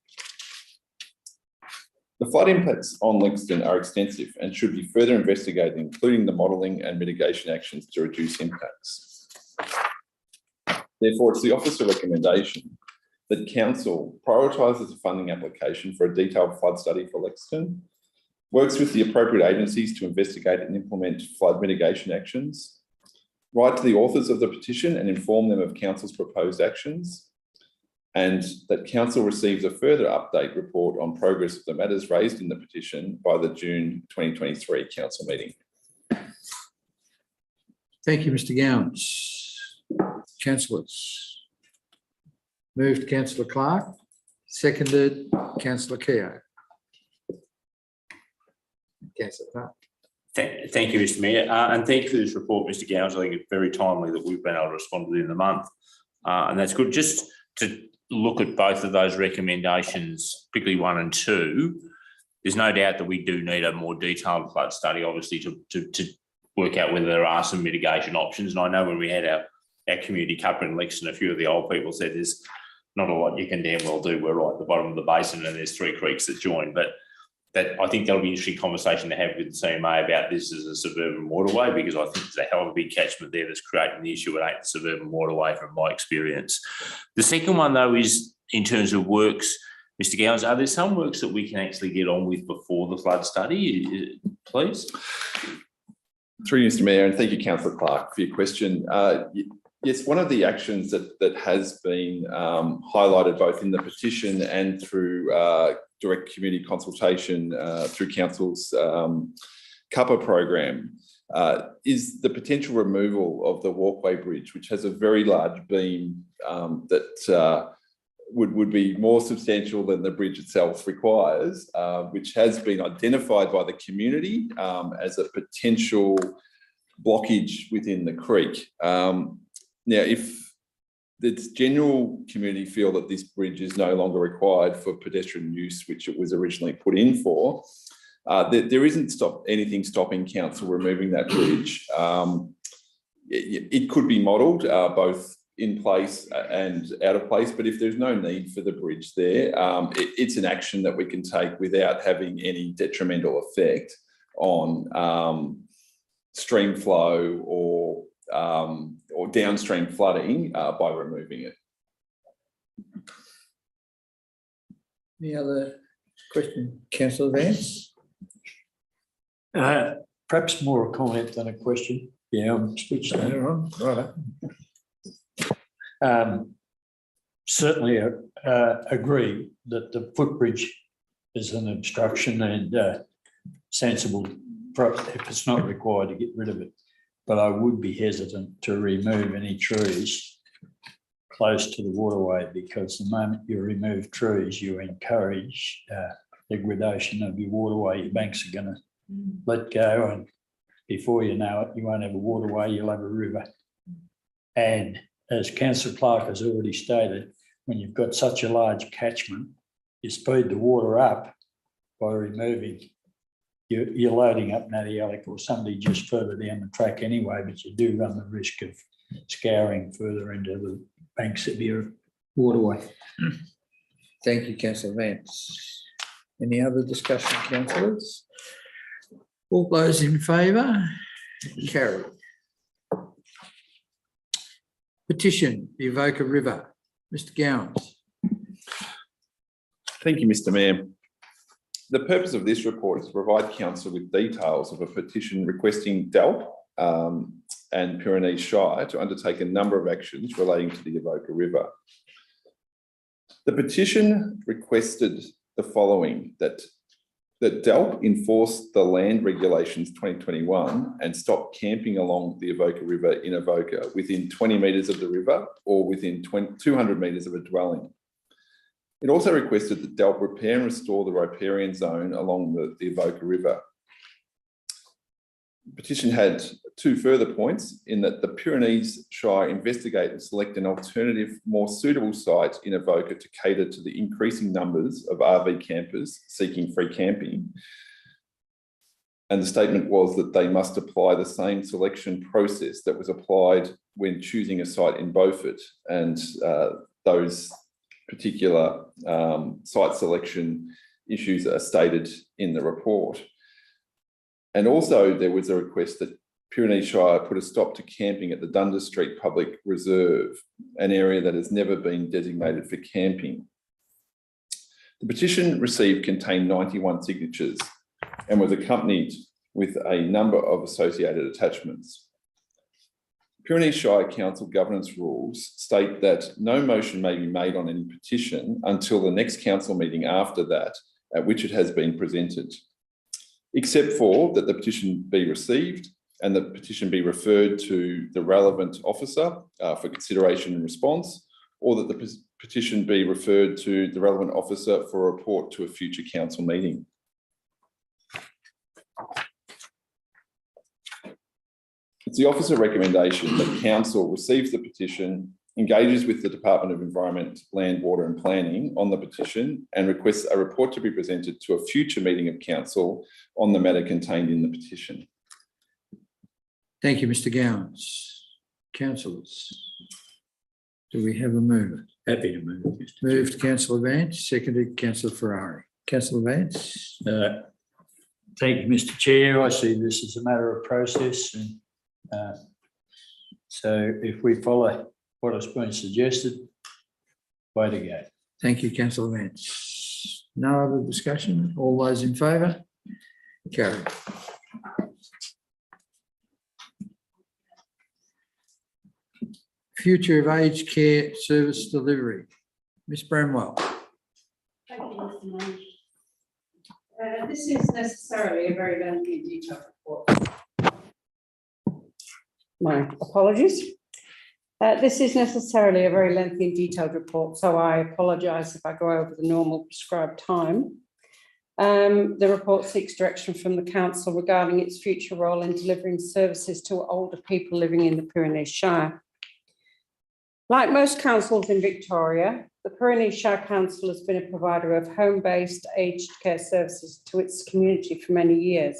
The flood impacts on Lexington are extensive and should be further investigated, including the modelling and mitigation actions to reduce impacts. Therefore, it's the officer recommendation that Council prioritises a funding application for a detailed flood study for Lexington, works with the appropriate agencies to investigate and implement flood mitigation actions, write to the authors of the petition and inform them of Council's proposed actions, and that Council receives a further update report on progress of the matters raised in the petition by the June 2023 Council meeting. Thank you, Mr. Gowans. Councillors. Moved Councillor Clark, seconded Councillor Keogh. Councillor Clark. Thank you, Mr. Mayor, and thank you for this report, Mr. Gowans. I think it's very timely that we've been able to respond within the month, and that's good. Just to look at both of those recommendations, particularly 1 and 2, there's no doubt that we do need a more detailed flood study, obviously, to work out whether there are some mitigation options. And I know when we had our community cuppa in Lexington, a few of the old people said there's not a lot you can damn well do. We're right at the bottom of the basin and there's 3 creeks that join. But I think that'll be an interesting conversation to have with the CMA about this as a suburban waterway, because I think there's a hell of a big catchment there that's creating the issue. It ain't the suburban waterway from my experience. The second one, though, is in terms of works, Mr. Gowans, are there some works that we can actually get on with before the flood study, please? Through you, Mr. Mayor, and thank you, Councillor Clark, for your question. Yes, one of the actions that has been highlighted both in the petition and through direct community consultation through Council's cuppa program is the potential removal of the walkway bridge, which has a very large beam that would be more substantial than the bridge itself requires, which has been identified by the community as a potential blockage within the creek. Now, if the general community feel that this bridge is no longer required for pedestrian use, which it was originally put in for, there isn't anything stopping Council removing that bridge. It could be modelled both in place and out of place, but if there's no need for the bridge there, it's an action that we can take without having any detrimental effect on stream flow or downstream flooding by removing it. Any other question, councillor Vance? Perhaps more a comment than a question. Yeah, I'm switched now. Right. Certainly agree that the footbridge is an obstruction and sensible if it's not required to get rid of it. But I would be hesitant to remove any trees close to the waterway, because the moment you remove trees, you encourage degradation of your waterway. Your banks are going to let go, and before you know it, you won't have a waterway, you'll have a river. And as Councillor Clark has already stated, when you've got such a large catchment, you speed the water up by removing. You're loading up Natty Alec or somebody just further down the track anyway, but you do run the risk of scouring further into the banks of your waterway. Thank you, councillor Vance. Any other discussion, councillors? All those in favour? Carried. Petition, the Avoca River. Mr. Gowans. Thank you, Mr. Mayor. The purpose of this report is to provide council with details of a petition requesting DELP and Pyrenees Shire to undertake a number of actions relating to the Avoca River. The petition requested the following: that DELP enforce the land regulations 2021 and stop camping along the Avoca River in Avoca within 20 metres of the river or within 200 metres of a dwelling. It also requested that DELP repair and restore the riparian zone along the Avoca River. The petition had two further points, in that the Pyrenees Shire investigate and select an alternative, more suitable site in Avoca to cater to the increasing numbers of RV campers seeking free camping. And the statement was that they must apply the same selection process that was applied when choosing a site in Beaufort, and those particular site selection issues are stated in the report. And also there was a request that Pyrenees Shire put a stop to camping at the Dundas Street Public Reserve, an area that has never been designated for camping. The petition contained 91 signatures and was accompanied with a number of associated attachments. Pyrenees Shire Council governance rules state that no motion may be made on any petition until the next council meeting after that, at which it has been presented, except for that the petition be received and the petition be referred to the relevant officer for consideration and response, or that the petition be referred to the relevant officer for a report to a future council meeting. It's the officer recommendation that council receives the petition, engages with the Department of Environment, Land, Water and Planning on the petition, and requests a report to be presented to a future meeting of council on the matter contained in the petition. Thank you, Mr. Gowans. Councillors, do we have a mover? Happy to move. Moved, councillor Vance, seconded, councillor Ferrari. Councillor Vance. Thank you, Mr. Chair. I see this as a matter of process, and so if we follow what has been suggested, way to go. Thank you, councillor Vance. No other discussion? All those in favour? Carried. Future of aged care service delivery. Ms. Bramwell. Thank you, Mr. Mayor. This is necessarily a very lengthy and detailed report. My apologies. This is necessarily a very lengthy and detailed report, so I apologise if I go over the normal prescribed time. The report seeks direction from the council regarding its future role in delivering services to older people living in the Pyrenees Shire. Like most councils in Victoria, the Pyrenees Shire Council has been a provider of home-based aged care services to its community for many years.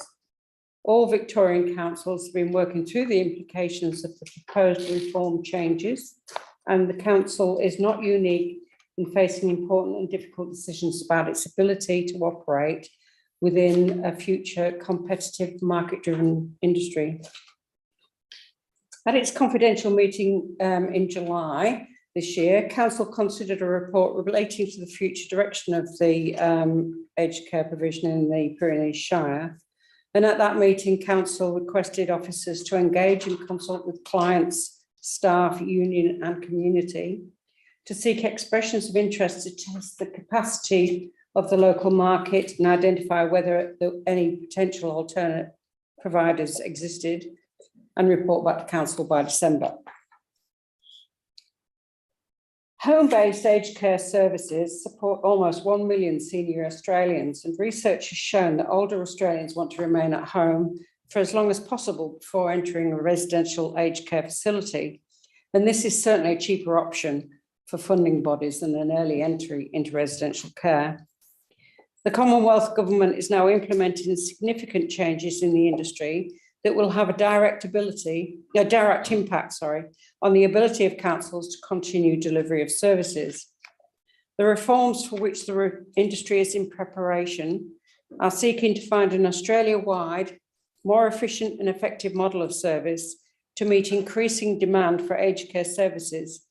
All Victorian councils have been working through the implications of the proposed reform changes and the council is not unique in facing important and difficult decisions about its ability to operate within a future competitive market-driven industry. At its confidential meeting in July this year, council considered a report relating to the future direction of the aged care provision in the Pyrenees Shire. And at that meeting, council requested officers to engage and consult with clients, staff, union and community to seek expressions of interest to test the capacity of the local market and identify whether any potential alternate providers existed, and report back to council by December. Home-based aged care services support almost 1 million senior Australians, and research has shown that older Australians want to remain at home for as long as possible before entering a residential aged care facility. And this is certainly a cheaper option for funding bodies than an early entry into residential care. The Commonwealth Government is now implementing significant changes in the industry that will have a direct impact on the ability of councils to continue delivery of services. The reforms for which the industry is in preparation are seeking to find an Australia-wide, more efficient and effective model of service to meet increasing demand for aged care services,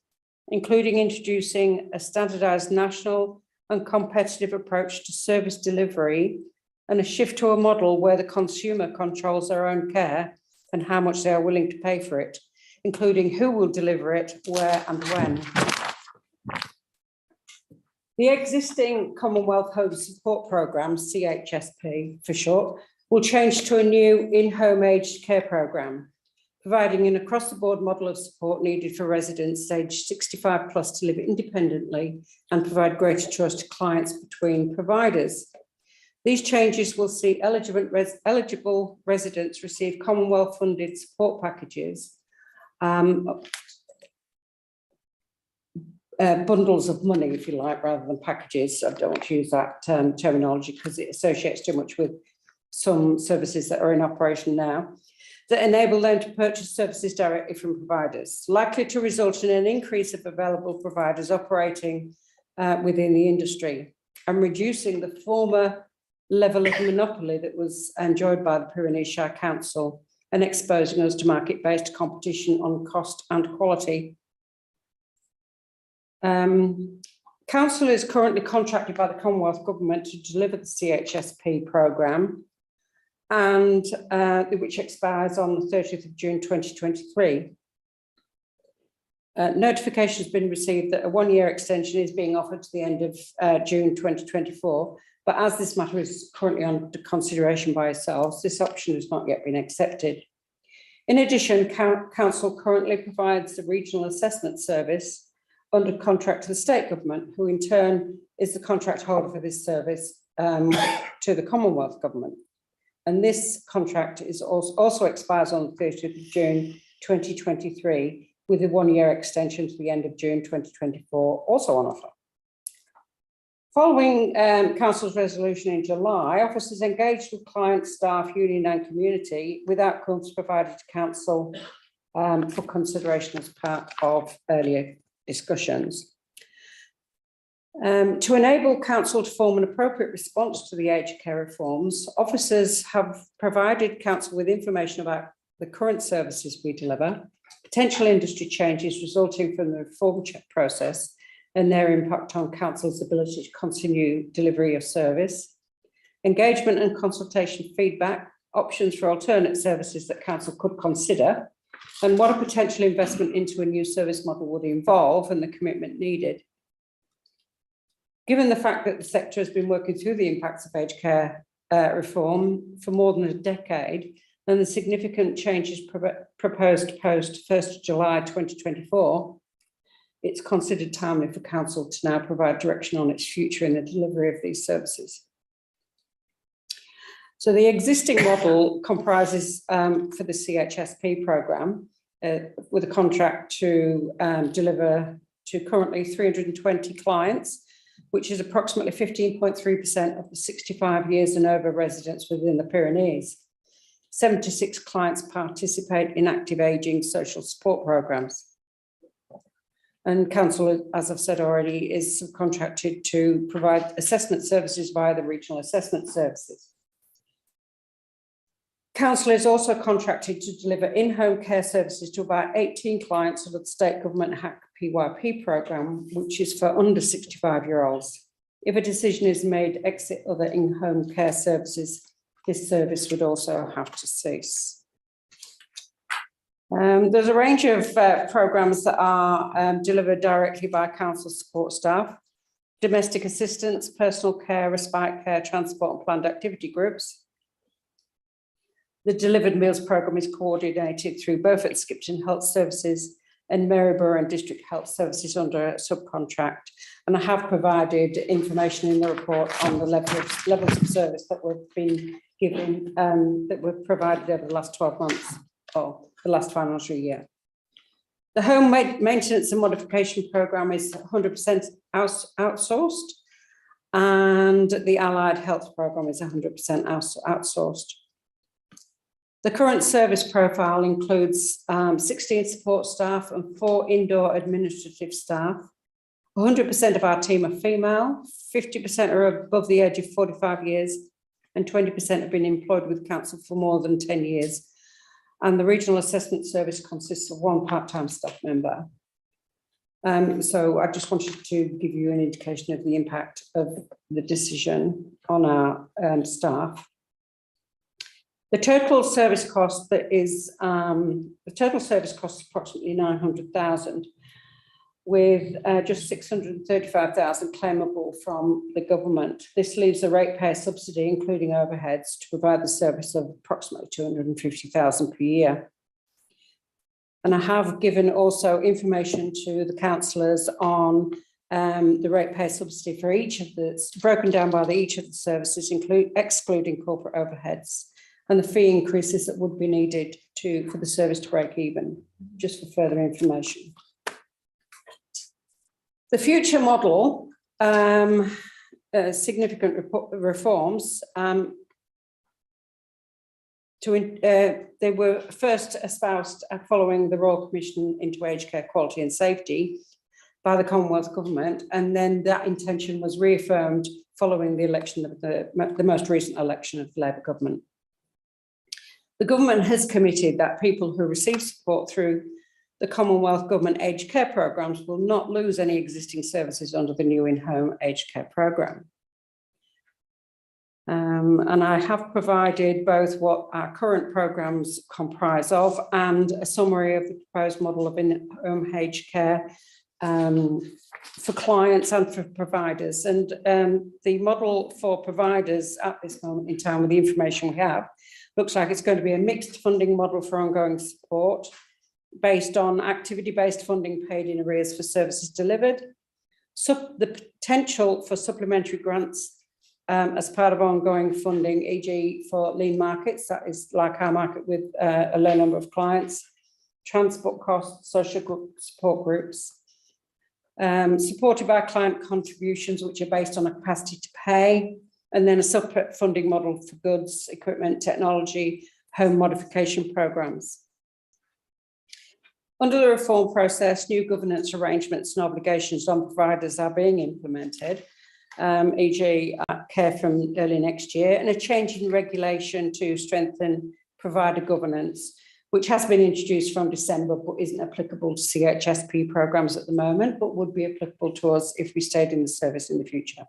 including introducing a standardised national and competitive approach to service delivery, and a shift to a model where the consumer controls their own care and how much they are willing to pay for it, including who will deliver it, where and when. The existing Commonwealth Home Support Programme, CHSP for short, will change to a new in-home aged care programme, providing an across-the-board model of support needed for residents aged 65 plus to live independently and provide greater trust to clients between providers. These changes will see eligible residents receive Commonwealth-funded support packages, bundles of money, if you like, rather than packages. I don't want to use that terminology because it associates too much with some services that are in operation now, that enable them to purchase services directly from providers, likely to result in an increase of available providers operating within the industry and reducing the former level of monopoly that was enjoyed by the Pyrenees Shire Council and exposing us to market-based competition on cost and quality. Council is currently contracted by the Commonwealth Government to deliver the CHSP programme, and which expires on the 30th of June 2023. Notification has been received that a one-year extension is being offered to the end of June 2024, but as this matter is currently under consideration by yourselves, this option has not yet been accepted. In addition, Council currently provides the regional assessment service under contract to the state government, who in turn is the contract holder for this service to the Commonwealth Government. And this contract is also expires on the 30th of June 2023, with a one-year extension to the end of June 2024 also on offer. Following Council's resolution in July, officers engaged with clients, staff, union and community with outcomes provided to Council for consideration as part of earlier discussions. To enable Council to form an appropriate response to the aged care reforms, officers have provided Council with information about the current services we deliver, potential industry changes resulting from the reform check process and their impact on Council's ability to continue delivery of service, engagement and consultation feedback, options for alternate services that Council could consider, and what a potential investment into a new service model would involve and the commitment needed. Given the fact that the sector has been working through the impacts of aged care reform for more than a decade, and the significant changes proposed post 1st July 2024, it's considered timely for Council to now provide direction on its future in the delivery of these services. So the existing model comprises for the CHSP programme with a contract to deliver to currently 320 clients, which is approximately 15.3% of the 65 years and over residents within the Pyrenees. 76 clients participate in active ageing social support programmes. And council, as I've said already, is subcontracted to provide assessment services via the regional assessment services. Council is also contracted to deliver in-home care services to about 18 clients under the state government HAC PYP programme, which is for under 65-year-olds. If a decision is made to exit other in-home care services, this service would also have to cease. There's a range of programmes that are delivered directly by council support staff: domestic assistance, personal care, respite care, transport and planned activity groups. The delivered meals programme is coordinated through both at Skipton Health Services and Maryborough and District Health Services under a subcontract. And I have provided information in the report on the levels of service that we've been given, that were provided over the last 12 months or the last financial year. The home maintenance and modification programme is 100% outsourced, and the allied health programme is 100% outsourced. The current service profile includes 16 support staff and 4 indoor administrative staff. 100% of our team are female, 50% are above the age of 45 years, and 20% have been employed with council for more than 10 years. And the regional assessment service consists of 1 part-time staff member. So I just wanted to give you an indication of the impact of the decision on our staff. The total service cost is approximately 900,000, with just 635,000 claimable from the government. This leaves a ratepayer subsidy, including overheads, to provide the service of approximately 250,000 per year. And I have given also information to the councillors on the ratepayer subsidy for each of the, broken down by each of the services, excluding corporate overheads, and the fee increases that would be needed for the service to break even, just for further information. The future model, significant reforms, they were first espoused following the Royal Commission into Aged Care Quality and Safety by the Commonwealth Government, and then that intention was reaffirmed following the election of the most recent election of the Labour government. The government has committed that people who receive support through the Commonwealth Government aged care programmes will not lose any existing services under the new in-home aged care programme. And I have provided both what our current programmes comprise of and a summary of the proposed model of in-home aged care for clients and for providers. And the model for providers at this moment in time, with the information we have, looks like it's going to be a mixed funding model for ongoing support based on activity-based funding paid in arrears for services delivered, the potential for supplementary grants as part of ongoing funding, e.g. for lean markets, that is like our market with a low number of clients, transport costs, social support groups, supported by client contributions, which are based on a capacity to pay, and then a separate funding model for goods, equipment, technology, home modification programmes. Under the reform process, new governance arrangements and obligations on providers are being implemented, e.g. care from early next year, and a change in regulation to strengthen provider governance, which has been introduced from December but isn't applicable to CHSP programmes at the moment, but would be applicable to us if we stayed in the service in the future.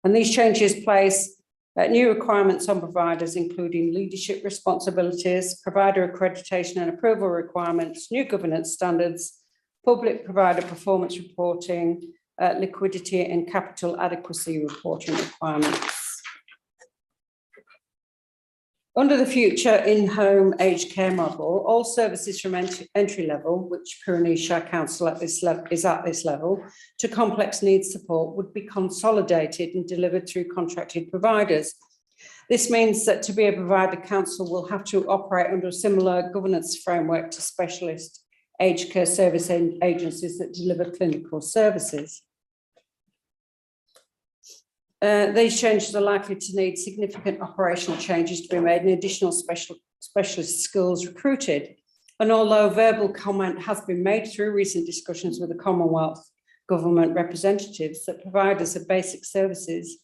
And these changes place new requirements on providers, including leadership responsibilities, provider accreditation and approval requirements, new governance standards, public provider performance reporting, liquidity and capital adequacy reporting requirements. Under the future in-home aged care model, all services from entry level, which Pyrenees Shire Council is at this level, to complex needs support would be consolidated and delivered through contracted providers. This means that to be a provider, council will have to operate under a similar governance framework to specialist aged care service agencies that deliver clinical services. These changes are likely to need significant operational changes to be made and additional specialist skills recruited. And although verbal comment has been made through recent discussions with the Commonwealth government representatives that providers of basic services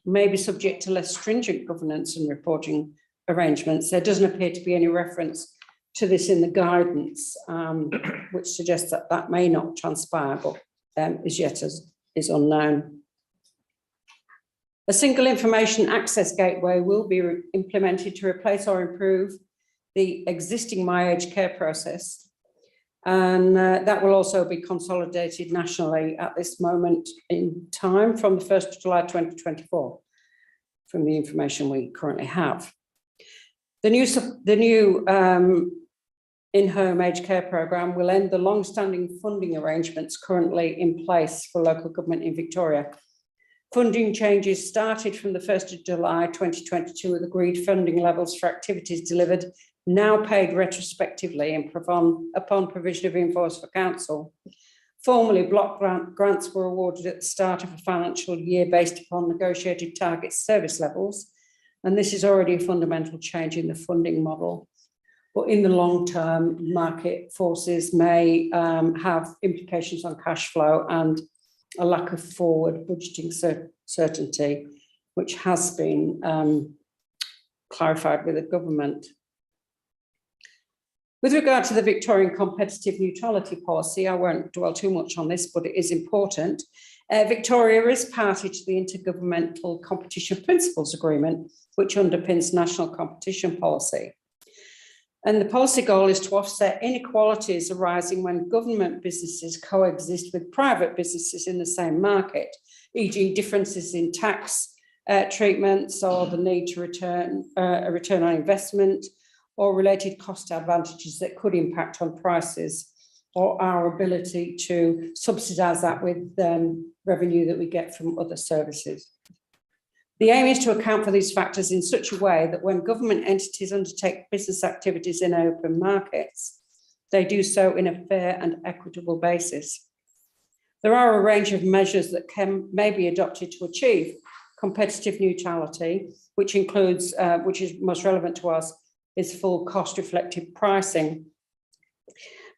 may be subject to less stringent governance and reporting arrangements, there doesn't appear to be any reference to this in the guidance, which suggests that that may not transpire, but is yet is unknown. A single information access gateway will be implemented to replace or improve the existing My Aged Care process, and that will also be consolidated nationally at this moment in time from the 1st of July 2024, from the information we currently have. The new in-home aged care programme will end the long-standing funding arrangements currently in place for local government in Victoria. Funding changes started from the 1st of July 2022 with agreed funding levels for activities delivered, now paid retrospectively and upon provision of invoice for council. Formerly, block grants were awarded at the start of a financial year based upon negotiated target service levels, and this is already a fundamental change in the funding model. But in the long term, market forces may have implications on cash flow and a lack of forward budgeting certainty, which has been clarified with the government. With regard to the Victorian competitive neutrality policy, I won't dwell too much on this, but it is important. Victoria is party to the Intergovernmental Competition Principles Agreement, which underpins national competition policy. And the policy goal is to offset inequalities arising when government businesses coexist with private businesses in the same market, e.g. differences in tax treatments or the need to a return on investment, or related cost advantages that could impact on prices, or our ability to subsidise that with revenue that we get from other services. The aim is to account for these factors in such a way that when government entities undertake business activities in open markets, they do so in a fair and equitable basis. There are a range of measures that may be adopted to achieve competitive neutrality, which includes, which is most relevant to us, is full cost reflective pricing.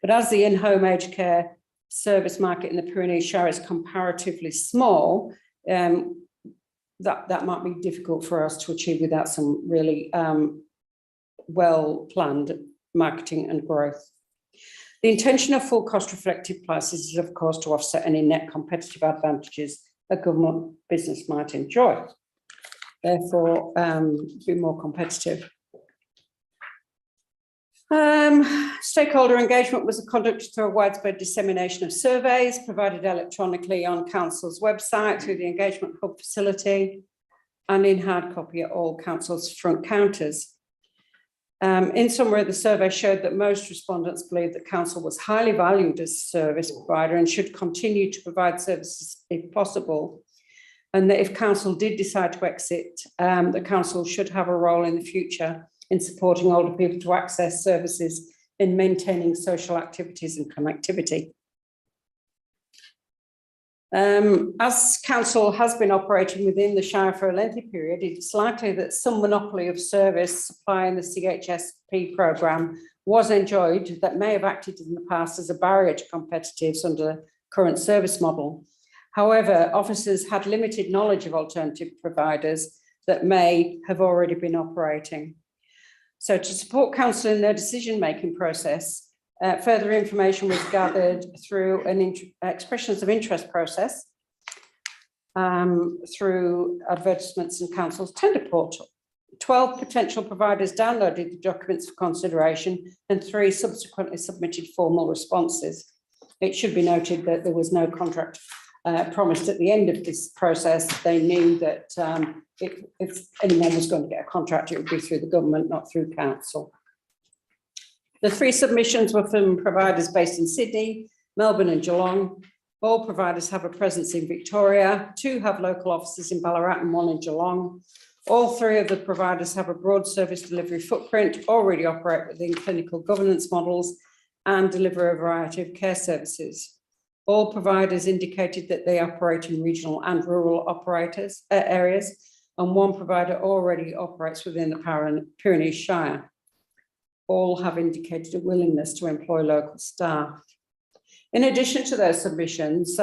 But as the in-home aged care service market in the Pyrenees Shire is comparatively small, that might be difficult for us to achieve without some really well-planned marketing and growth. The intention of full cost reflective prices is, of course, to offset any net competitive advantages a government business might enjoy, therefore be more competitive. Stakeholder engagement was conducted through a widespread dissemination of surveys provided electronically on Council's website through the Engagement Hub facility and in hard copy at all Council's front counters. In summary, the survey showed that most respondents believed that Council was highly valued as a service provider and should continue to provide services if possible, and that if Council did decide to exit, the Council should have a role in the future in supporting older people to access services in maintaining social activities and connectivity. As Council has been operating within the Shire for a lengthy period, it's likely that some monopoly of service supply in the CHSP programme was enjoyed that may have acted in the past as a barrier to competitiveness under the current service model. However, officers had limited knowledge of alternative providers that may have already been operating. So to support Council in their decision-making process, further information was gathered through an expressions of interest process, through advertisements in Council's tender portal. 12 potential providers downloaded the documents for consideration and 3 subsequently submitted formal responses. It should be noted that there was no contract promised at the end of this process. They knew that if anyone was going to get a contract, it would be through the government, not through Council. The 3 submissions were from providers based in Sydney, Melbourne and Geelong. All providers have a presence in Victoria. 2 have local offices in Ballarat and 1 in Geelong. All 3 of the providers have a broad service delivery footprint, already operate within clinical governance models and deliver a variety of care services. All providers indicated that they operate in regional and rural areas, and 1 provider already operates within the Pyrenees Shire. all have indicated a willingness to employ local staff. In addition to those submissions,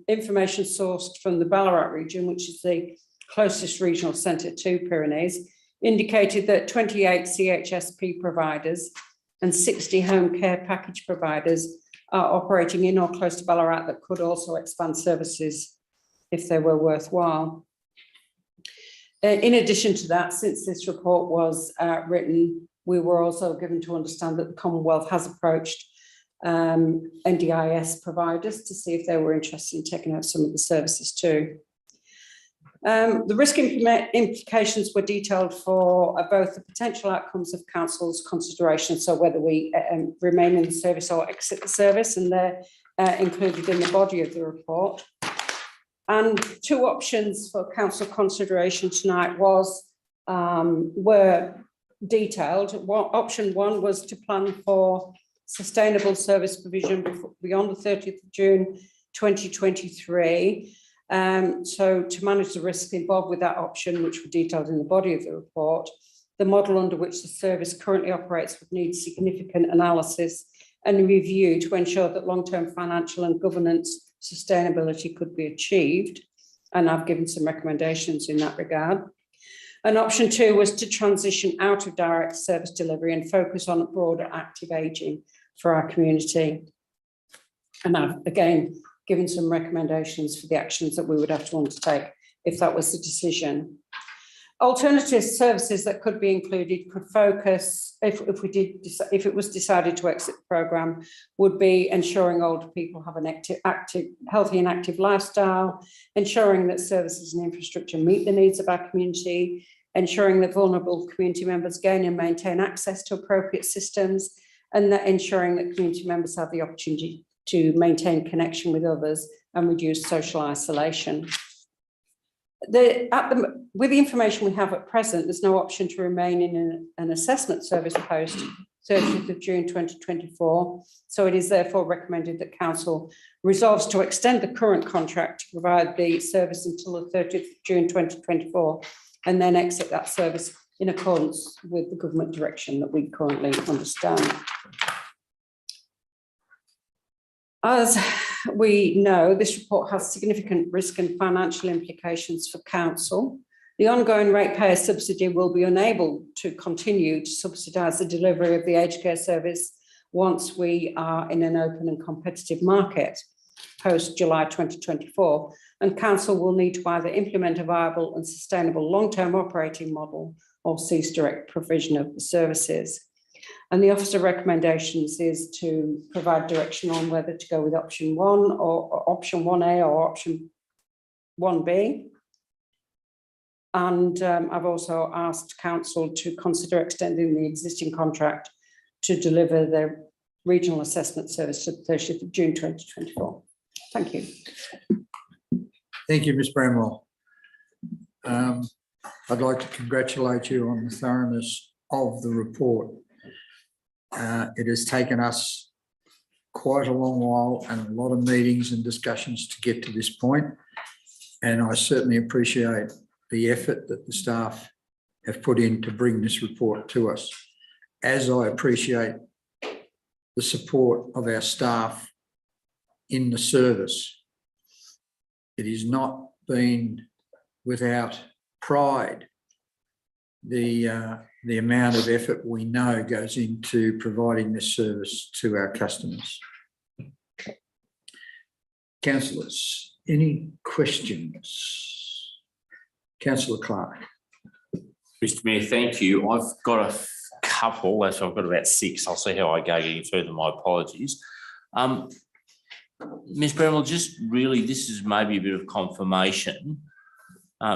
information sourced from the Ballarat region, which is the closest regional centre to Pyrenees, indicated that 28 CHSP providers and 60 home care package providers are operating in or close to Ballarat that could also expand services if they were worthwhile. In addition to that, since this report was written, we were also given to understand that the Commonwealth has approached NDIS providers to see if they were interested in taking out some of the services too. The risk implications were detailed for both the potential outcomes of council's consideration, so whether we remain in the service or exit the service, and they're included in the body of the report. And two options for council consideration tonight were detailed. Option one was to plan for sustainable service provision beyond the 30th of June 2023. So to manage the risks involved with that option, which were detailed in the body of the report, the model under which the service currently operates would need significant analysis and review to ensure that long-term financial and governance sustainability could be achieved. And I've given some recommendations in that regard. And option two was to transition out of direct service delivery and focus on broader active ageing for our community. And I've again given some recommendations for the actions that we would have to undertake if that was the decision. Alternative services that could be included could focus, if it was decided to exit the programme, would be ensuring older people have an healthy and active lifestyle, ensuring that services and infrastructure meet the needs of our community, ensuring that vulnerable community members gain and maintain access to appropriate systems, and that ensuring that community members have the opportunity to maintain connection with others and reduce social isolation. With the information we have at present, there's no option to remain in an assessment service post 30th of June 2024. So it is therefore recommended that Council resolves to extend the current contract to provide the service until the 30th of June 2024 and then exit that service in accordance with the government direction that we currently understand. As we know, this report has significant risk and financial implications for Council. The ongoing ratepayer subsidy will be unable to continue to subsidise the delivery of the aged care service once we are in an open and competitive market post July 2024, and Council will need to either implement a viable and sustainable long-term operating model or cease direct provision of the services. And the Officer recommendations is to provide direction on whether to go with option one or option 1A or option 1B. And I've also asked Council to consider extending the existing contract to deliver the regional assessment service to the 30th of June 2024. Thank you. Thank you, Ms Bramwell. I'd like to congratulate you on the thoroughness of the report. It has taken us quite a long while and a lot of meetings and discussions to get to this point, and I certainly appreciate the effort that the staff have put in to bring this report to us, as I appreciate the support of our staff in the service. It has not been without pride the amount of effort we know goes into providing this service to our customers. Councillors, any questions? Councillor Clark. Mr Mayor, thank you. I've got a couple, so I've got about 6. I'll see how I go getting further. My apologies. Ms Bramwell, just really, this is maybe a bit of confirmation.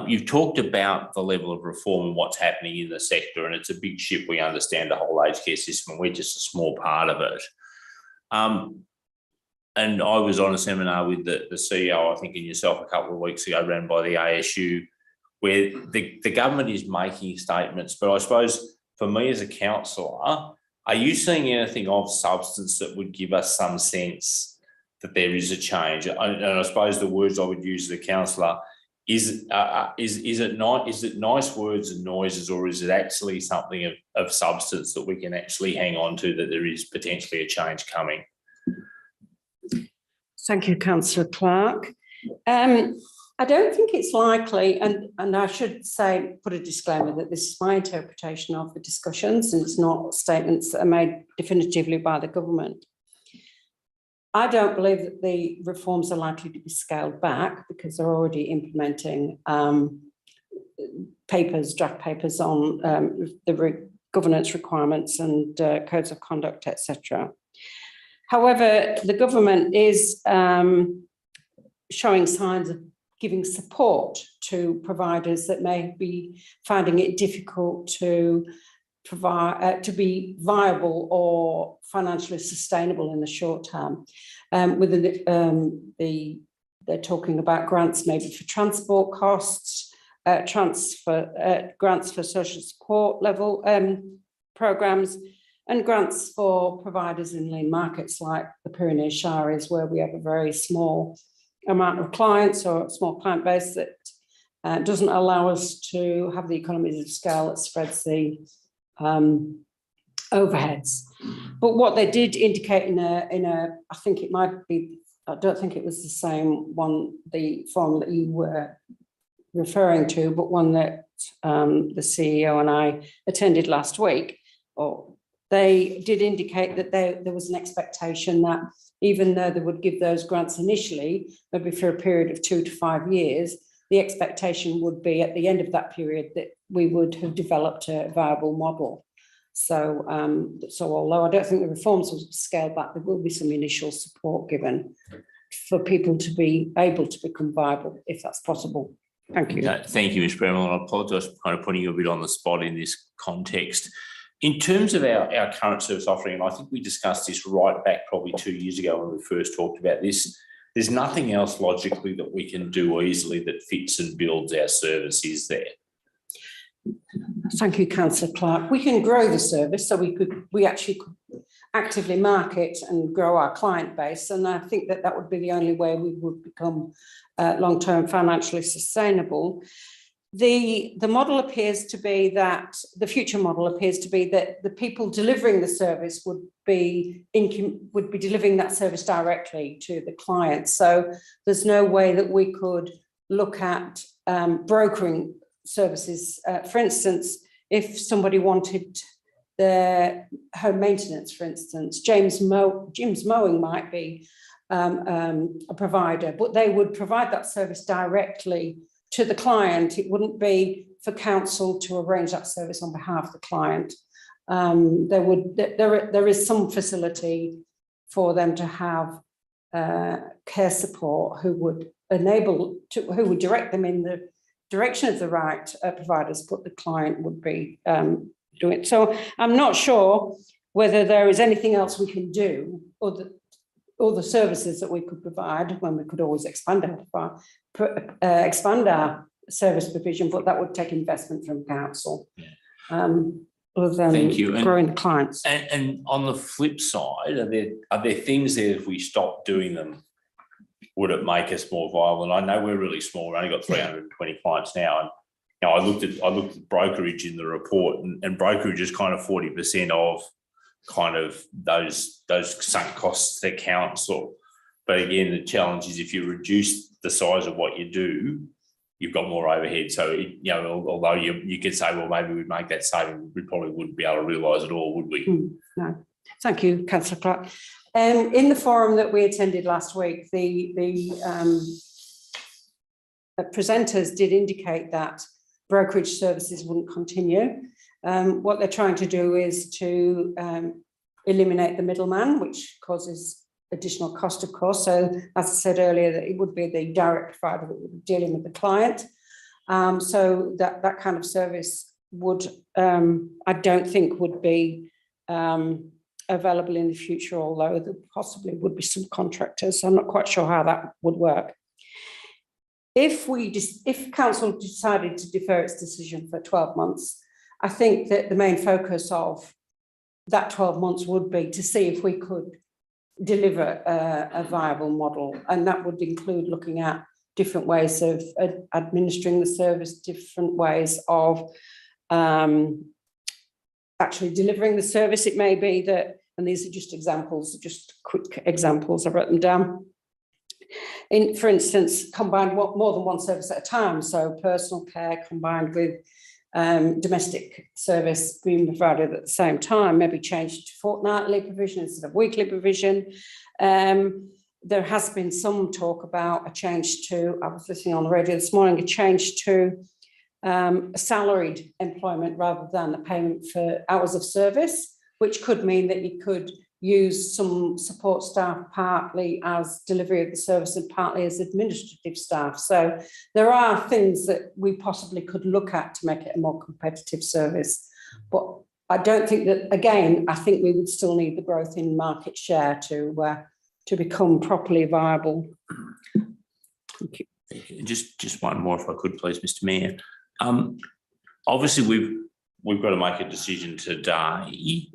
You've talked about the level of reform and what's happening in the sector, and it's a big ship. We understand the whole aged care system. We're just a small part of it. And I was on a seminar with the CEO, I think, and yourself a couple of weeks ago, ran by the ASU, where the government is making statements. But I suppose for me as a councillor, are you seeing anything of substance that would give us some sense that there is a change? And I suppose the words I would use as a councillor, is it not? Is it nice words and noises, or is it actually something of substance that we can actually hang on to, that there is potentially a change coming? Thank you, Councillor Clark. I don't think it's likely, and I should say, put a disclaimer that this is my interpretation of the discussions, and it's not statements that are made definitively by the government. I don't believe that the reforms are likely to be scaled back, because they're already implementing draft papers on the governance requirements and codes of conduct, etc. However, the government is showing signs of giving support to providers that may be finding it difficult to provide to be viable or financially sustainable in the short term. They're talking about grants maybe for transport costs, grants for social support level programs, and grants for providers in lean markets like the Pyrenees Shire, is where we have a very small amount of clients or a small client base that doesn't allow us to have the economies of scale that spreads the overheads. But what they did indicate in a I think it might be, I don't think it was the same one, the form that you were referring to, but one that the CEO and I attended last week, or they did indicate that there was an expectation that even though they would give those grants initially, maybe for a period of 2 to 5 years, the expectation would be at the end of that period that we would have developed a viable model. So, although I don't think the reforms will scale back, there will be some initial support given for people to be able to become viable, if that's possible. Thank you. Thank you, Ms. Bremel. I apologise for kind of putting you a bit on the spot in this context. In terms of our current service offering, and I think we discussed this right back probably 2 years ago when we first talked about this, there's nothing else logically that we can do easily that fits and builds our service, is there? Thank you, Councillor Clark. We can grow the service, so we actually could actively market and grow our client base, and I think that would be the only way we would become long-term financially sustainable. The model appears to be that the future model appears to be that the people delivering the service would be delivering that service directly to the client. So there's no way that we could look at brokering services. For instance, if somebody wanted their home maintenance, for instance, Jim's Mowing might be a provider, but they would provide that service directly to the client. It wouldn't be for council to arrange that service on behalf of the client. There is some facility for them to have care support who would direct them in the direction of the right providers, but the client would be doing it. So I'm not sure whether there is anything else we can do, or the services that we could provide, when we could always expand our service provision, but that would take investment from council. Other than Thank you. growing the clients. And on the flip side, are there things that if we stop doing them, would it make us more viable? And I know we're really small. We've only got 320 clients now. And I looked at brokerage in the report, and brokerage is kind of 40% of kind of those sunk costs to council. But again, the challenge is if you reduce the size of what you do, you've got more overhead. So, although you could say, well, maybe we'd make that saving, we probably wouldn't be able to realise it all, would we? No. Thank you, Councillor Clark. In the forum that we attended last week, the presenters did indicate that brokerage services wouldn't continue. What they're trying to do is to eliminate the middleman, which causes additional cost, of course. So, as I said earlier, that it would be the direct provider that would be dealing with the client. So that kind of service would, I don't think, would be available in the future, although there possibly would be some contractors. So I'm not quite sure how that would work. If council decided to defer its decision for 12 months, I think that the main focus of that 12 months would be to see if we could deliver a viable model, and that would include looking at different ways of administering the service, different ways of actually delivering the service. It may be that, and these are just examples, just quick examples, I wrote them down. For instance, combined more than one service at a time. So personal care combined with domestic service being provided at the same time, maybe changed to fortnightly provision instead of weekly provision. There has been some talk about a change to, I was listening on the radio this morning, a change to salaried employment rather than a payment for hours of service, which could mean that you could use some support staff partly as delivery of the service and partly as administrative staff. So there are things that we possibly could look at to make it a more competitive service. But I don't think that, again, I think we would still need the growth in market share to become properly viable. Thank you. Just one more, if I could, please, Mr. Mayor. Obviously, we've got to make a decision today,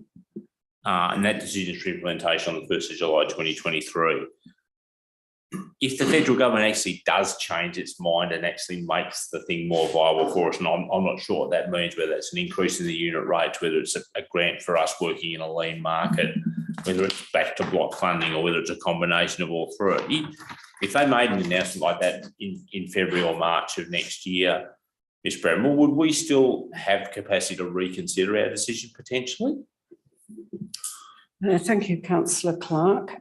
and that decision is for implementation on the 1st of July 2023. If the federal government actually does change its mind and actually makes the thing more viable for us, and I'm not sure what that means, whether it's an increase in the unit rate, whether it's a grant for us working in a lean market, whether it's back to block funding, or whether it's a combination of all three. If they made an announcement like that in February or March of next year, Ms. Bramwell, would we still have capacity to reconsider our decision potentially? Thank you, Councillor Clark.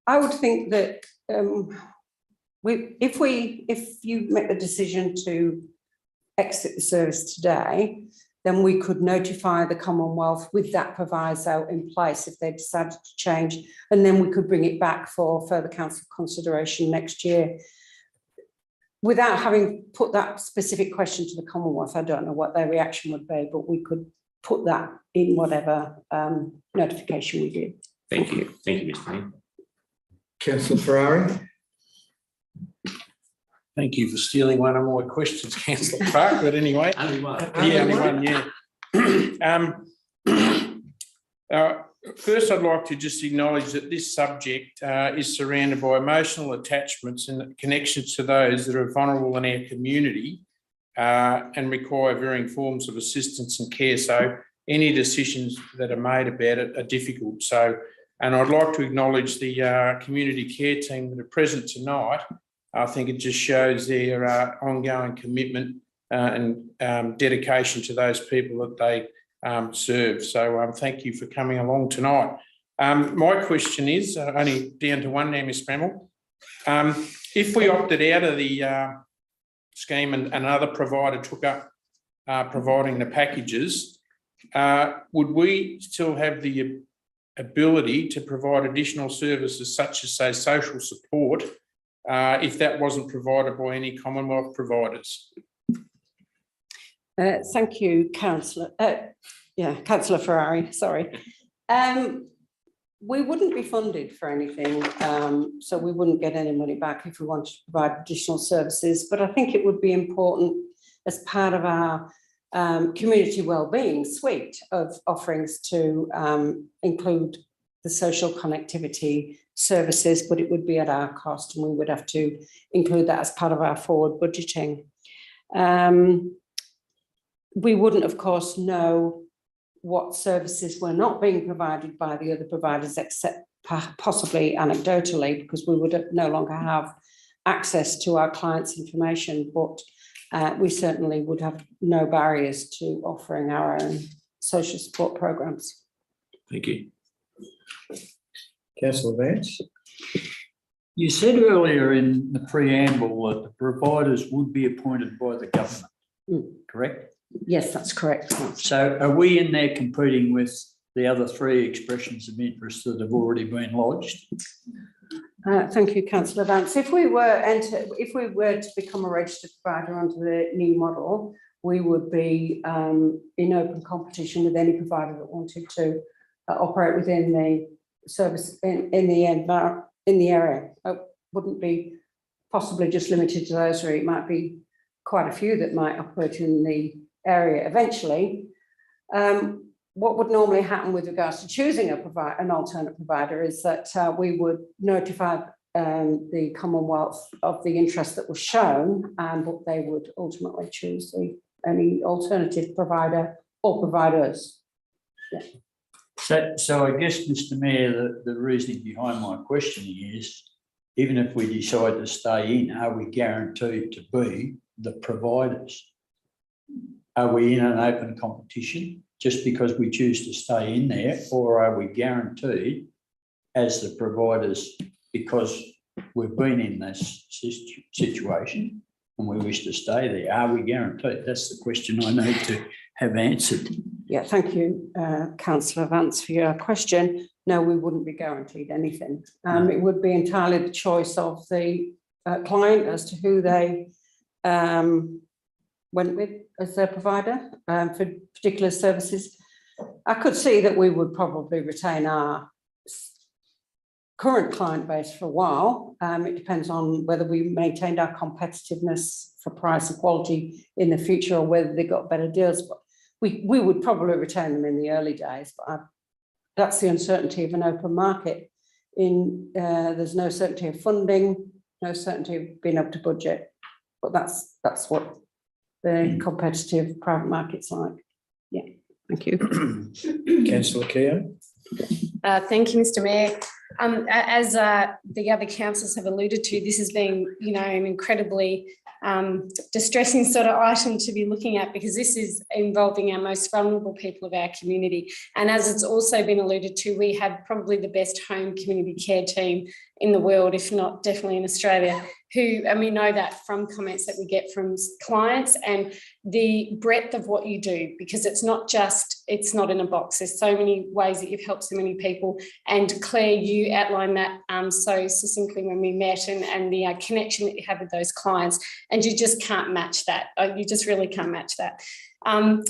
I would think that if you make the decision to exit the service today, then we could notify the Commonwealth with that proviso in place if they decided to change, and then we could bring it back for further council consideration next year. Without having put that specific question to the Commonwealth, I don't know what their reaction would be, but we could put that in whatever notification we give. Thank you. Thank you, Mr. Mayor. Councillor Ferrari. Thank you for stealing one of my questions, Councillor Clark, but anyway. Only one. Yeah, only one, yeah. First, I'd like to just acknowledge that this subject is surrounded by emotional attachments and connections to those that are vulnerable in our community and require varying forms of assistance and care. So any decisions that are made about it are difficult. So, and I'd like to acknowledge the community care team that are present tonight. I think it just shows their ongoing commitment and dedication to those people that they serve. So thank you for coming along tonight. My question is, only down to one now, Ms. Bramwell. If we opted out of the scheme and another provider took up providing the packages, would we still have the ability to provide additional services such as, say, social support if that wasn't provided by any Commonwealth providers? Thank you, Councillor. Councillor Ferrari, sorry. We wouldn't be funded for anything, so we wouldn't get any money back if we wanted to provide additional services. But I think it would be important as part of our community wellbeing suite of offerings to include the social connectivity services, but it would be at our cost, and we would have to include that as part of our forward budgeting. We wouldn't, of course, know what services were not being provided by the other providers, except possibly anecdotally, because we would no longer have access to our clients' information, but we certainly would have no barriers to offering our own social support programs. Thank you. Councillor Vance. You said earlier in the preamble that the providers would be appointed by the government, correct? Yes, that's correct. So are we in there competing with the other three expressions of interest that have already been lodged? Thank you, Councillor Vance. If we were to become a registered provider under the new model, we would be in open competition with any provider that wanted to operate within the service in the area. It wouldn't be possibly just limited to those three. It might be quite a few that might operate in the area eventually. What would normally happen with regards to choosing an alternate provider is that we would notify the Commonwealth of the interest that was shown, but they would ultimately choose any alternative provider or providers. Yeah. So I guess, Mr. Mayor, the reasoning behind my questioning is, even if we decide to stay in, are we guaranteed to be the providers? Are we in an open competition just because we choose to stay in there, or are we guaranteed as the providers because we've been in this situation and we wish to stay there? Are we guaranteed? That's the question I need to have answered. Yeah, thank you, Councillor Vance, for your question. No, we wouldn't be guaranteed anything. It would be entirely the choice of the client as to who they went with as their provider for particular services. I could see that we would probably retain our current client base for a while. It depends on whether we maintained our competitiveness for price and quality in the future, or whether they got better deals. But we would probably retain them in the early days. But that's the uncertainty of an open market. There's no certainty of funding, no certainty of being able to budget. But that's what the competitive private market's like. Yeah, thank you. Councillor Keogh. Thank you, Mr. Mayor. As the other councillors have alluded to, this has been, an incredibly distressing sort of item to be looking at, because this is involving our most vulnerable people of our community. And as it's also been alluded to, we have probably the best home community care team in the world, if not definitely in Australia, and we know that from comments that we get from clients and the breadth of what you do, because it's not in a box. There's so many ways that you've helped so many people. And Claire, you outlined that so succinctly when we met, and the connection that you have with those clients, and you just can't match that. You just really can't match that. And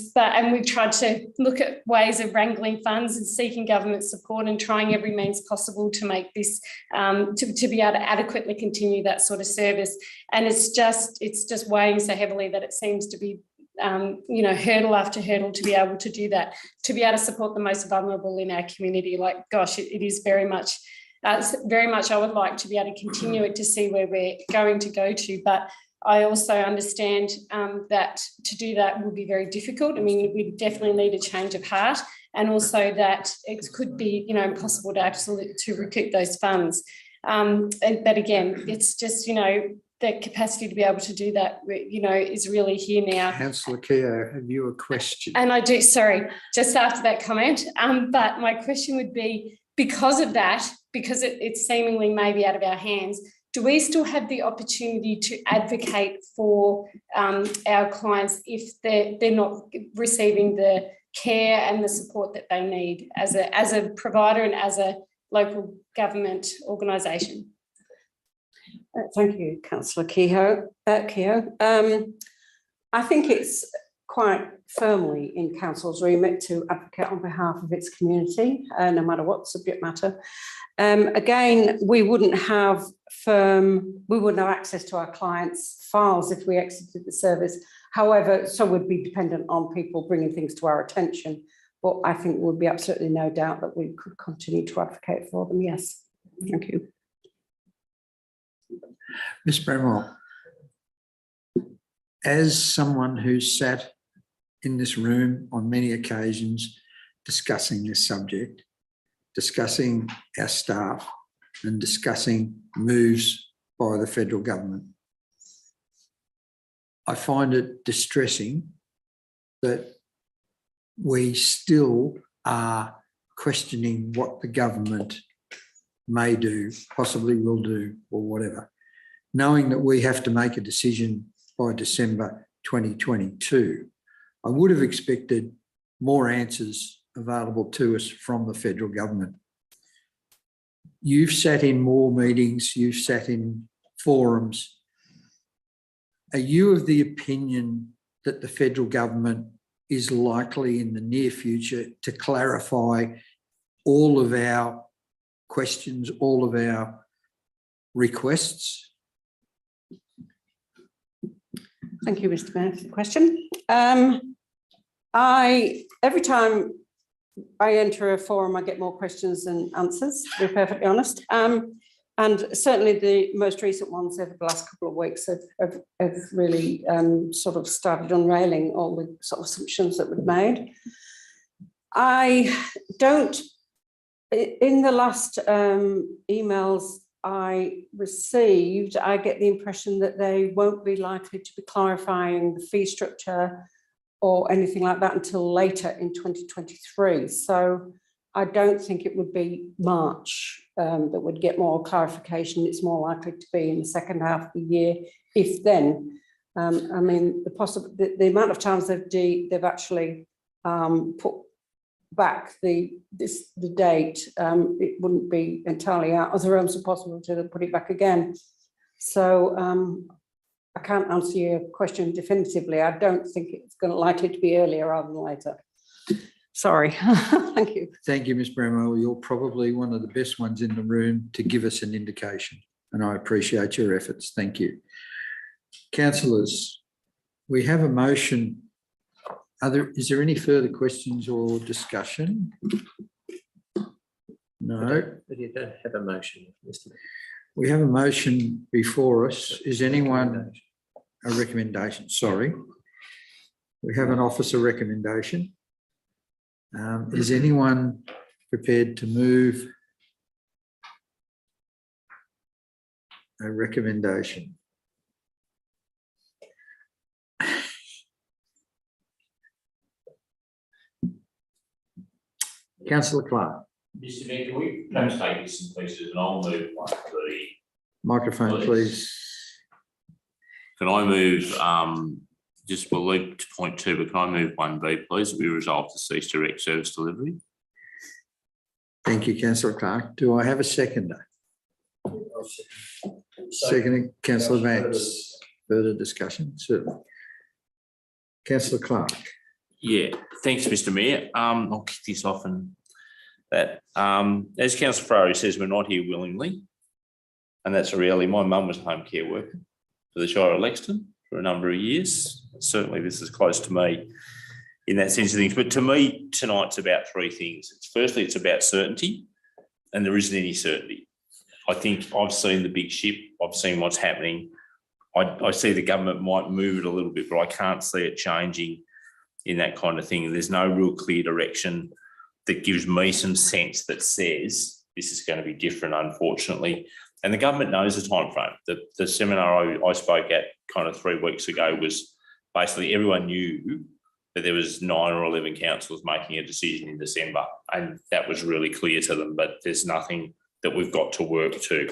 we've tried to look at ways of wrangling funds and seeking government support and trying every means possible to make this, to be able to adequately continue that sort of service. And it's just weighing so heavily that it seems to be, hurdle after hurdle to be able to do that, to be able to support the most vulnerable in our community. Like, gosh, it is very much, I would like to be able to continue it to see where we're going to go to. But I also understand that to do that would be very difficult. I mean, we definitely need a change of heart, and also that it could be, impossible to recoup those funds. But again, it's just, the capacity to be able to do that, is really here now. Councillor Keogh, have you a question? And I do, sorry, just after that comment. But my question would be, because of that, because it's seemingly maybe out of our hands, do we still have the opportunity to advocate for our clients if they're not receiving the care and the support that they need as a provider and as a local government organisation? Thank you, Councillor Keogh. I think it's quite firmly in council's remit to advocate on behalf of its community, no matter what subject matter. Again, we wouldn't have access to our clients' files if we exited the service. However, so would be dependent on people bringing things to our attention. But I think there would be absolutely no doubt that we could continue to advocate for them. Yes, thank you. Ms. Bramwell, as someone who's sat in this room on many occasions discussing this subject, discussing our staff and discussing moves by the federal government, I find it distressing that we still are questioning what the government may do, possibly will do, or whatever, knowing that we have to make a decision by December 2022. I would have expected more answers available to us from the federal government. You've sat in more meetings, you've sat in forums. Are you of the opinion that the federal government is likely in the near future to clarify all of our questions, all of our requests? Thank you, Mr. Mayor, for the question. Every time I enter a forum, I get more questions than answers, to be perfectly honest. And certainly the most recent ones over the last couple of weeks have really sort of started unrailing all the sort of assumptions that were made. I don't, in the last emails I received, I get the impression that they won't be likely to be clarifying the fee structure or anything like that until later in 2023. So I don't think it would be March that would get more clarification. It's more likely to be in the second half of the year, if then. I mean, the amount of times they've actually put back the date, it wouldn't be entirely out of the realms of possibility to put it back again. So I can't answer your question definitively. I don't think it's likely to be earlier rather than later. Sorry. Thank you. Thank you, Ms. Bramwell. You're probably one of the best ones in the room to give us an indication, and I appreciate your efforts. Thank you. Councillors, we have a motion. Is there any further questions or discussion? No. But you don't have a motion, Mr. Mayor. We have a motion before us. Is anyone a recommendation? Sorry. We have an officer recommendation. Is anyone prepared to move a recommendation? Councillor Clark. Mr. Mayor, can we perhaps take this in pieces and I'll move 130. Microphone, please. Can I move, just we'll leave to point 2, but can I move 1B, please? We resolve to cease direct service delivery. Thank you, Councillor Clark. Do I have a seconder? Seconding, Councillor Vance. Further discussion? Certainly. Councillor Clark. Yeah, thanks, Mr. Mayor. I'll kick this off and that. As Councillor Ferrari says, we're not here willingly. And that's a reality. My mum was a home care worker for the Shire of Lexington for a number of years. Certainly this is close to me in that sense of things. But to me, tonight's about 3 things. Firstly, it's about certainty, and there isn't any certainty. I think I've seen the big ship. I've seen what's happening. I see the government might move it a little bit, but I can't see it changing in that kind of thing. There's no real clear direction that gives me some sense that says this is going to be different, unfortunately. And the government knows the time frame. The seminar I spoke at kind of 3 weeks ago was basically everyone knew that there was 9 or 11 councils making a decision in December, and that was really clear to them, but there's nothing that we've got to work to.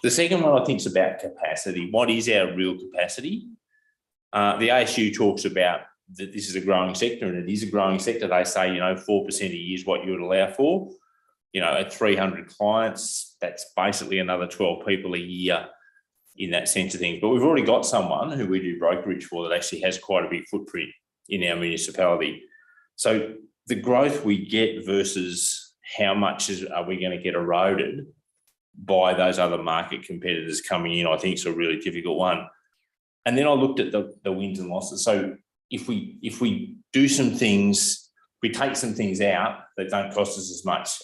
The second one I think is about capacity. What is our real capacity? The ASU talks about that this is a growing sector, and it is a growing sector. They say, 4% a year is what you would allow for. At 300 clients, that's basically another 12 people a year in that sense of things. But we've already got someone who we do brokerage for that actually has quite a big footprint in our municipality. So the growth we get versus how much are we going to get eroded by those other market competitors coming in, I think is a really difficult one. And then I looked at the wins and losses. So if we do some things, we take some things out that don't cost us as much.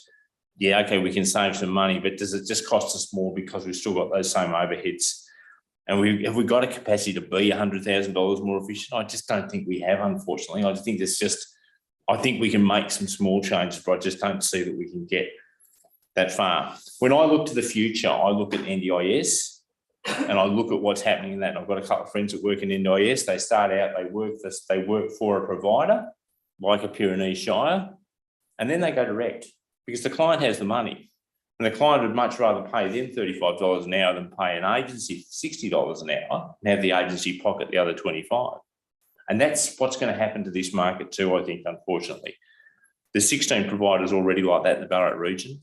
Yeah, okay, we can save some money, but does it just cost us more because we've still got those same overheads? And have we got a capacity to be $100,000 more efficient? I just don't think we have, unfortunately. I think I think we can make some small changes, but I just don't see that we can get that far. When I look to the future, I look at NDIS and I look at what's happening in that. And I've got a couple of friends that work in NDIS. They start out, they work for a provider like a Pyrenees Shire, and then they go direct, because the client has the money, and the client would much rather pay them $35 an hour than pay an agency $60 an hour and have the agency pocket the other $25. And that's what's going to happen to this market too, I think, unfortunately. There's 16 providers already like that in the Ballarat region.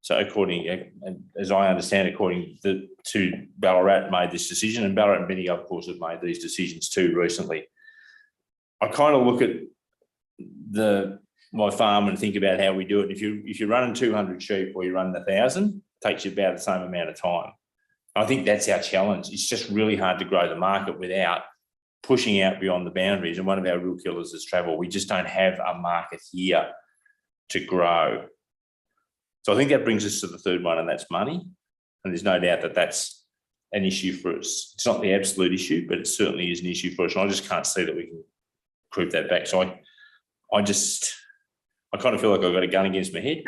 So as I understand, according to Ballarat made this decision, and Ballarat and Bendigo, of course, have made these decisions too recently. I kind of look at my farm and think about how we do it. If you're running 200 sheep or you're running 1,000, it takes you about the same amount of time. I think that's our challenge. It's just really hard to grow the market without pushing out beyond the boundaries. And one of our real killers is travel. We just don't have a market here to grow. So I think that brings us to the third one, and that's money. And there's no doubt that that's an issue for us. It's not the absolute issue, but it certainly is an issue for us. And I just can't see that we can creep that back. So I kind of feel like I've got a gun against my head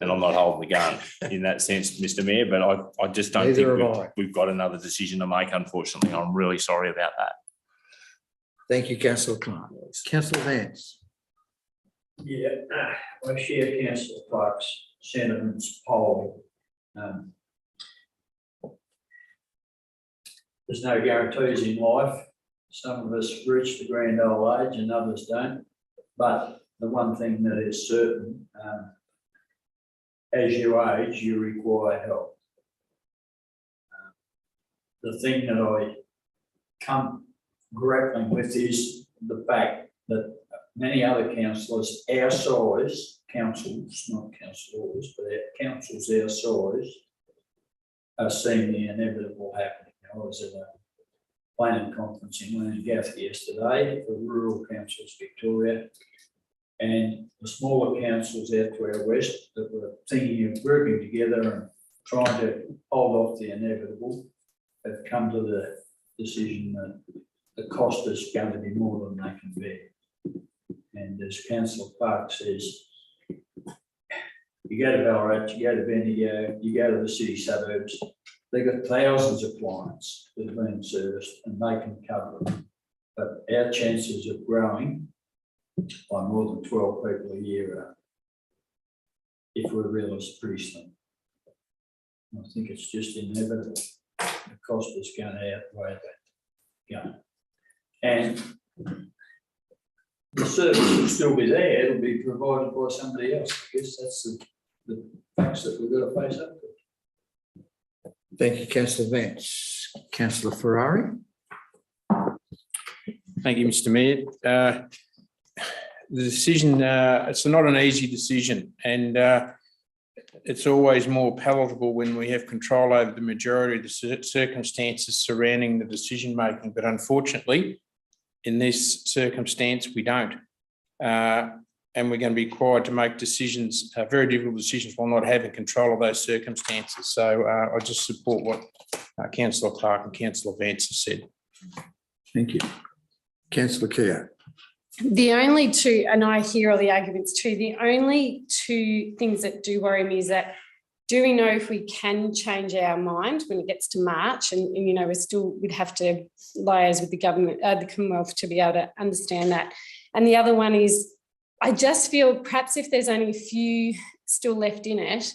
and I'm not holding the gun in that sense, Mr. Mayor, but I just don't Neither think have I. we've got another decision to make, unfortunately. I'm really sorry about that. Thank you, councillor Clark. Councillor Vance. Yeah, I share councillor Clark's sentiments wholly. There's no guarantees in life. Some of us reach the grand old age and others don't. But the one thing that is certain, as you age, you require help. The thing that I come grappling with is the fact that many other councillors our size, councils, not councillors, but councils our size, are seeing the inevitable happening. I was at a planning conference in Langaff yesterday for rural councils Victoria, and the smaller councils out to our west that were thinking of grouping together and trying to hold off the inevitable have come to the decision that the cost is going to be more than they can bear. And as Councillor Clark says, you go to Ballarat, you go to Bendigo, you go to the city suburbs, they've got thousands of clients that are being serviced and they can cover them. But our chances of growing by more than 12 people a year are, if we're realistic, pretty slim. I think it's just inevitable. The cost is going to outweigh that. Yeah. And the service will still be there. It'll be provided by somebody else. I guess that's the facts that we've got to face up to. Thank you, councillor Vance. Councillor Ferrari. Thank you, Mr. Mayor. The decision, it's not an easy decision, and it's always more palatable when we have control over the majority of the circumstances surrounding the decision making. But unfortunately, in this circumstance, we don't. And we're going to be required to make decisions, very difficult decisions, while not having control of those circumstances. So I just support what Councillor Clark and Councillor Vance have said. Thank you. Councillor Keogh. The only two, and I hear all the arguments too, the only two things that do worry me is that, do we know if we can change our mind when it gets to March? And you know, we'd have to liaise with the government, the Commonwealth, to be able to understand that. And the other one is, I just feel perhaps if there's only a few still left in it,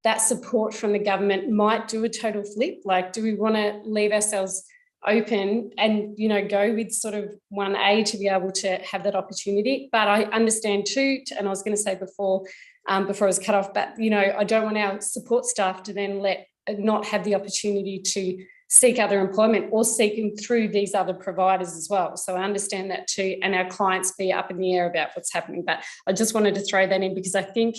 that support from the government might do a total flip. Like, do we want to leave ourselves open and, you know, go with sort of 1A to be able to have that opportunity? But I understand too, and I was going to say before I was cut off, but, you know, I don't want our support staff to then not have the opportunity to seek other employment or seeking through these other providers as well. So I understand that too, and our clients be up in the air about what's happening. But I just wanted to throw that in because I think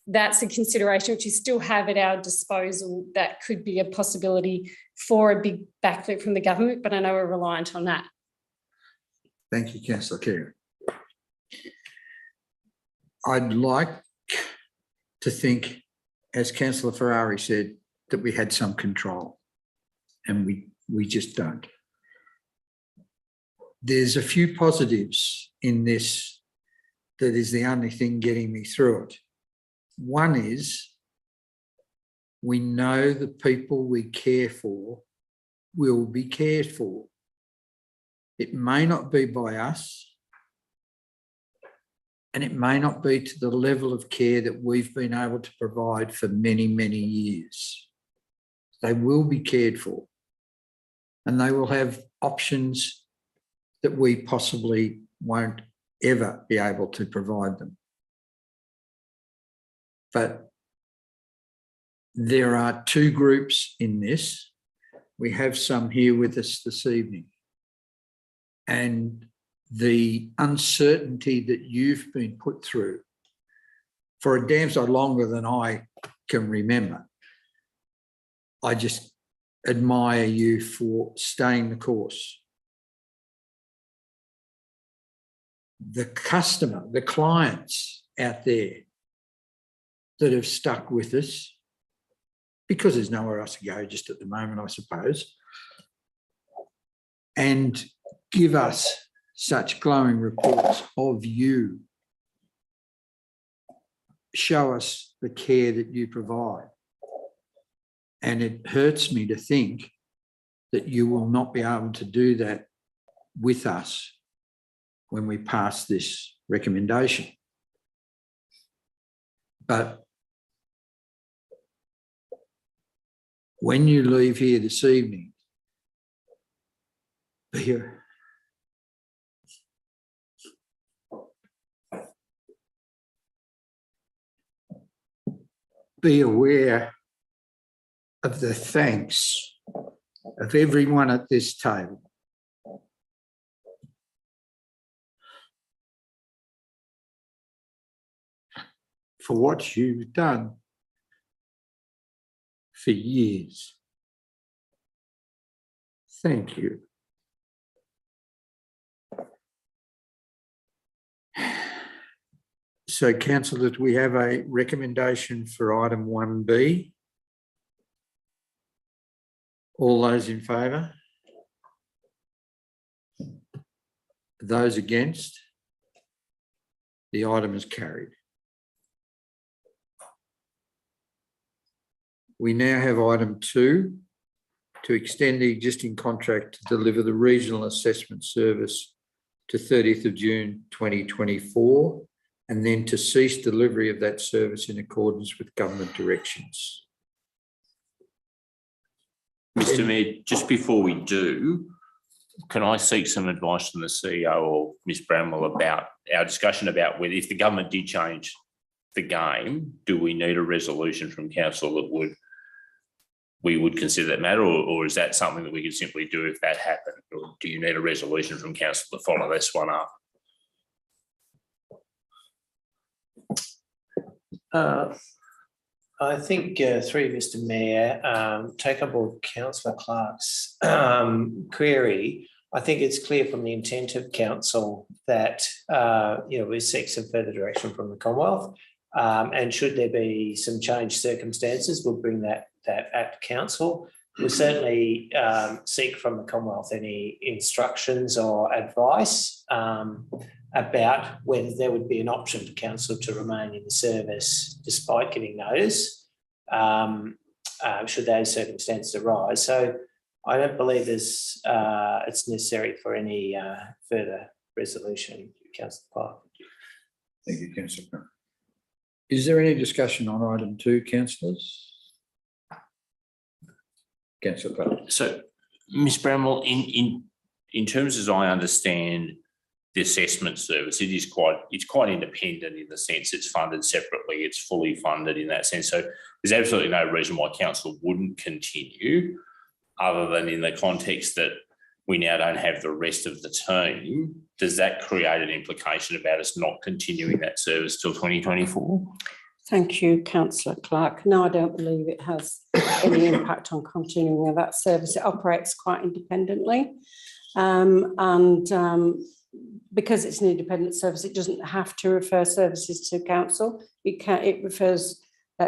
that's a consideration which we still have at our disposal that could be a possibility for a big backflip from the government, but I know we're reliant on that. Thank you, Councillor Keogh. I'd like to think, as Councillor Ferrari said, that we had some control, and we just don't. There's a few positives in this that is the only thing getting me through it. One is, we know the people we care for will be cared for. It may not be by us, and it may not be to the level of care that we've been able to provide for many, many years. They will be cared for, and they will have options that we possibly won't ever be able to provide them. But there are two groups in this. We have some here with us this evening. And the uncertainty that you've been put through for a damn sight longer than I can remember, I just admire you for staying the course. The customer, the clients out there that have stuck with us because there's nowhere else to go just at the moment, I suppose, and give us such glowing reports of you. Show us the care that you provide. And it hurts me to think that you will not be able to do that with us when we pass this recommendation. But when you leave here this evening, be aware of the thanks of everyone at this table. For what you've done for years. Thank you. So, councillors, we have a recommendation for item 1B. All those in favour? Those against? The item is carried. We now have item 2, to extend the existing contract to deliver the regional assessment service to 30th of June 2024, and then to cease delivery of that service in accordance with government directions. Mr. Mayor, just before we do, can I seek some advice from the CEO or Ms Bramwell about our discussion about whether, if the government did change the game, do we need a resolution from council that we would consider that matter, or is that something that we could simply do if that happened? Or do you need a resolution from council to follow this one up? I think through Mr Mayor, take on board Councillor Clark's query. I think it's clear from the intent of council that we seek some further direction from the Commonwealth, and should there be some changed circumstances, we'll bring that at council. We'll certainly seek from the Commonwealth any instructions or advice about whether there would be an option for council to remain in the service despite giving notice, should those circumstances arise. So I don't believe it's necessary for any further resolution, Councillor Clark. Thank you, Councillor. Is there any discussion on item 2, councillors? Councillor Clark. So, Ms Bramwell, in terms as I understand the assessment service, it's quite independent in the sense it's funded separately, it's fully funded in that sense. So there's absolutely no reason why council wouldn't continue, other than in the context that we now don't have the rest of the team. Does that create an implication about us not continuing that service till 2024? Thank you, Councillor Clark. No, I don't believe it has any impact on continuing that service. It operates quite independently, because it's an independent service, it doesn't have to refer services to council. It refers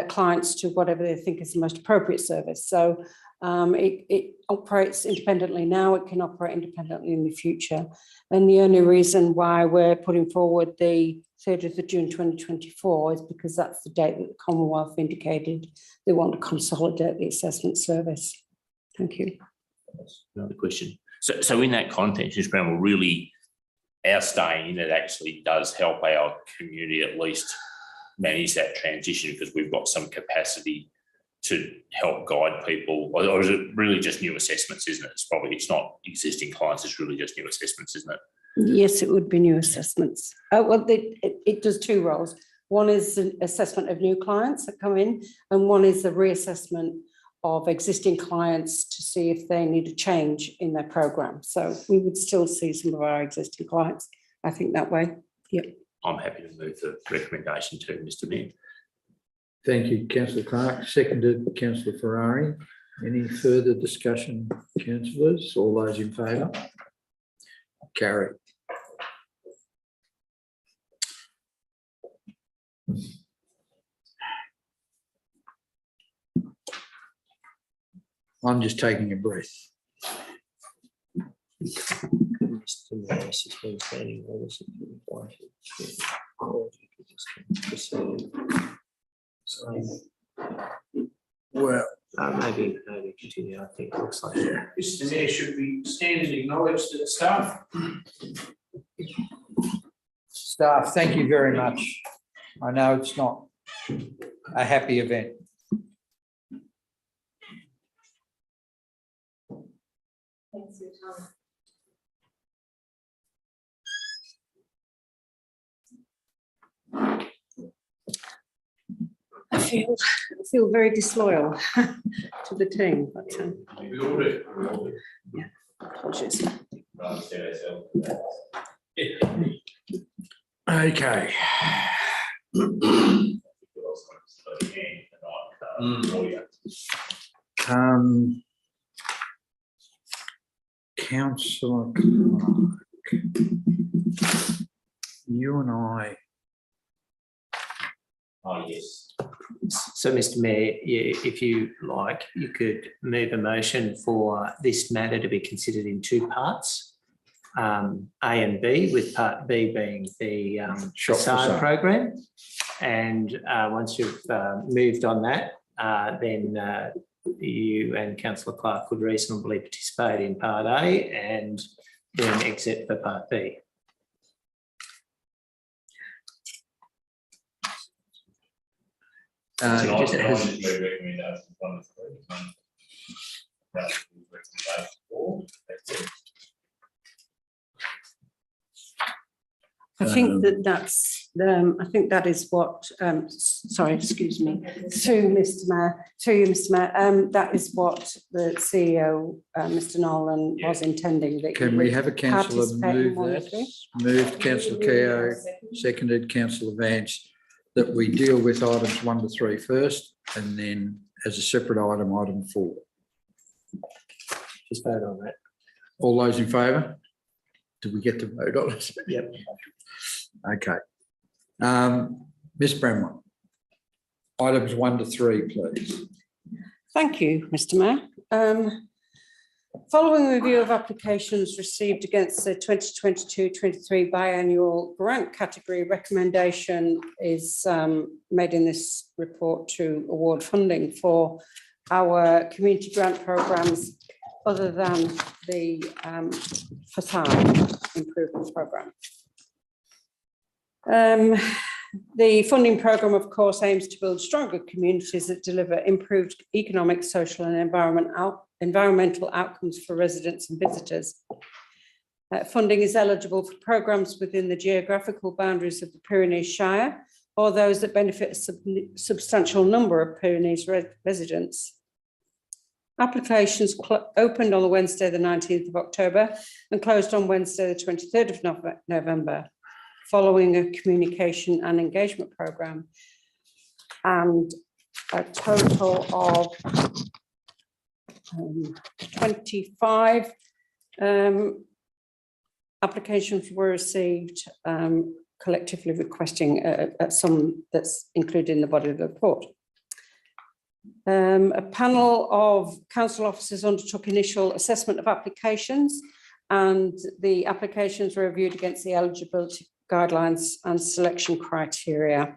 clients to whatever they think is the most appropriate service. So it operates independently now, it can operate independently in the future. And the only reason why we're putting forward the 30th of June 2024 is because that's the date that the Commonwealth indicated they want to consolidate the assessment service. Thank you. Another question. So in that context, Ms Brown, really, our staying in it actually does help our community at least manage that transition, because we've got some capacity to help guide people. Or is it really just new assessments, isn't it? It's not existing clients, it's really just new assessments, isn't it? Yes, it would be new assessments. Well, it does two roles. One is an assessment of new clients that come in, and one is a reassessment of existing clients to see if they need a change in their programme. So we would still see some of our existing clients, I think, that way. Yep. I'm happy to move the recommendation to Mr Mayor. Thank you, Councillor Clark. Seconded, Councillor Ferrari. Any further discussion, councillors? All those in favour? Carried. I'm just taking a breath. Well, Maybe continue. I think it looks like. Mr. Mayor, should we stand and acknowledge the staff? staff, thank you very much. I know it's not a happy event. Thanks for your time. I feel very disloyal to the team, but We all do. yeah, apologies. Okay. Councillor Clark, you and I. Oh, yes. So, Mr. Mayor, if you like, you could move a motion for this matter to be considered in two parts, A and B, with part B being the facade program. And once you've moved on that, then you and Councillor Clark could reasonably participate in part A and then exit for part B. I think I think that is what, sorry, excuse me, through you, Mr. Mayor, that is what the CEO, Mr. Nolan, was intending. That Can we have a councillor move that? Moved Councillor Keogh, seconded Councillor Vance, that we deal with items 1 to 3 first, and then as a separate item, item 4. Just vote on that. All those in favour? Do we get to vote on it? Yep. Okay. Ms Bramwell, items 1 to 3, please. Thank you, Mr. Mayor. Following review of applications received against the 2022-23 biannual grant category, recommendation is made in this report to award funding for our community grant programmes other than the facade improvement programme. The funding programme, of course, aims to build stronger communities that deliver improved economic, social and environmental outcomes for residents and visitors. Funding is eligible for programmes within the geographical boundaries of the Pyrenees Shire or those that benefit a substantial number of Pyrenees residents. Applications opened on Wednesday the 19th of October and closed on Wednesday the 23rd of November, following a communication and engagement programme, and a total of 25 applications were received, collectively requesting a sum that's included in the body of the report. A panel of council officers undertook initial assessment of applications, and the applications were reviewed against the eligibility guidelines and selection criteria.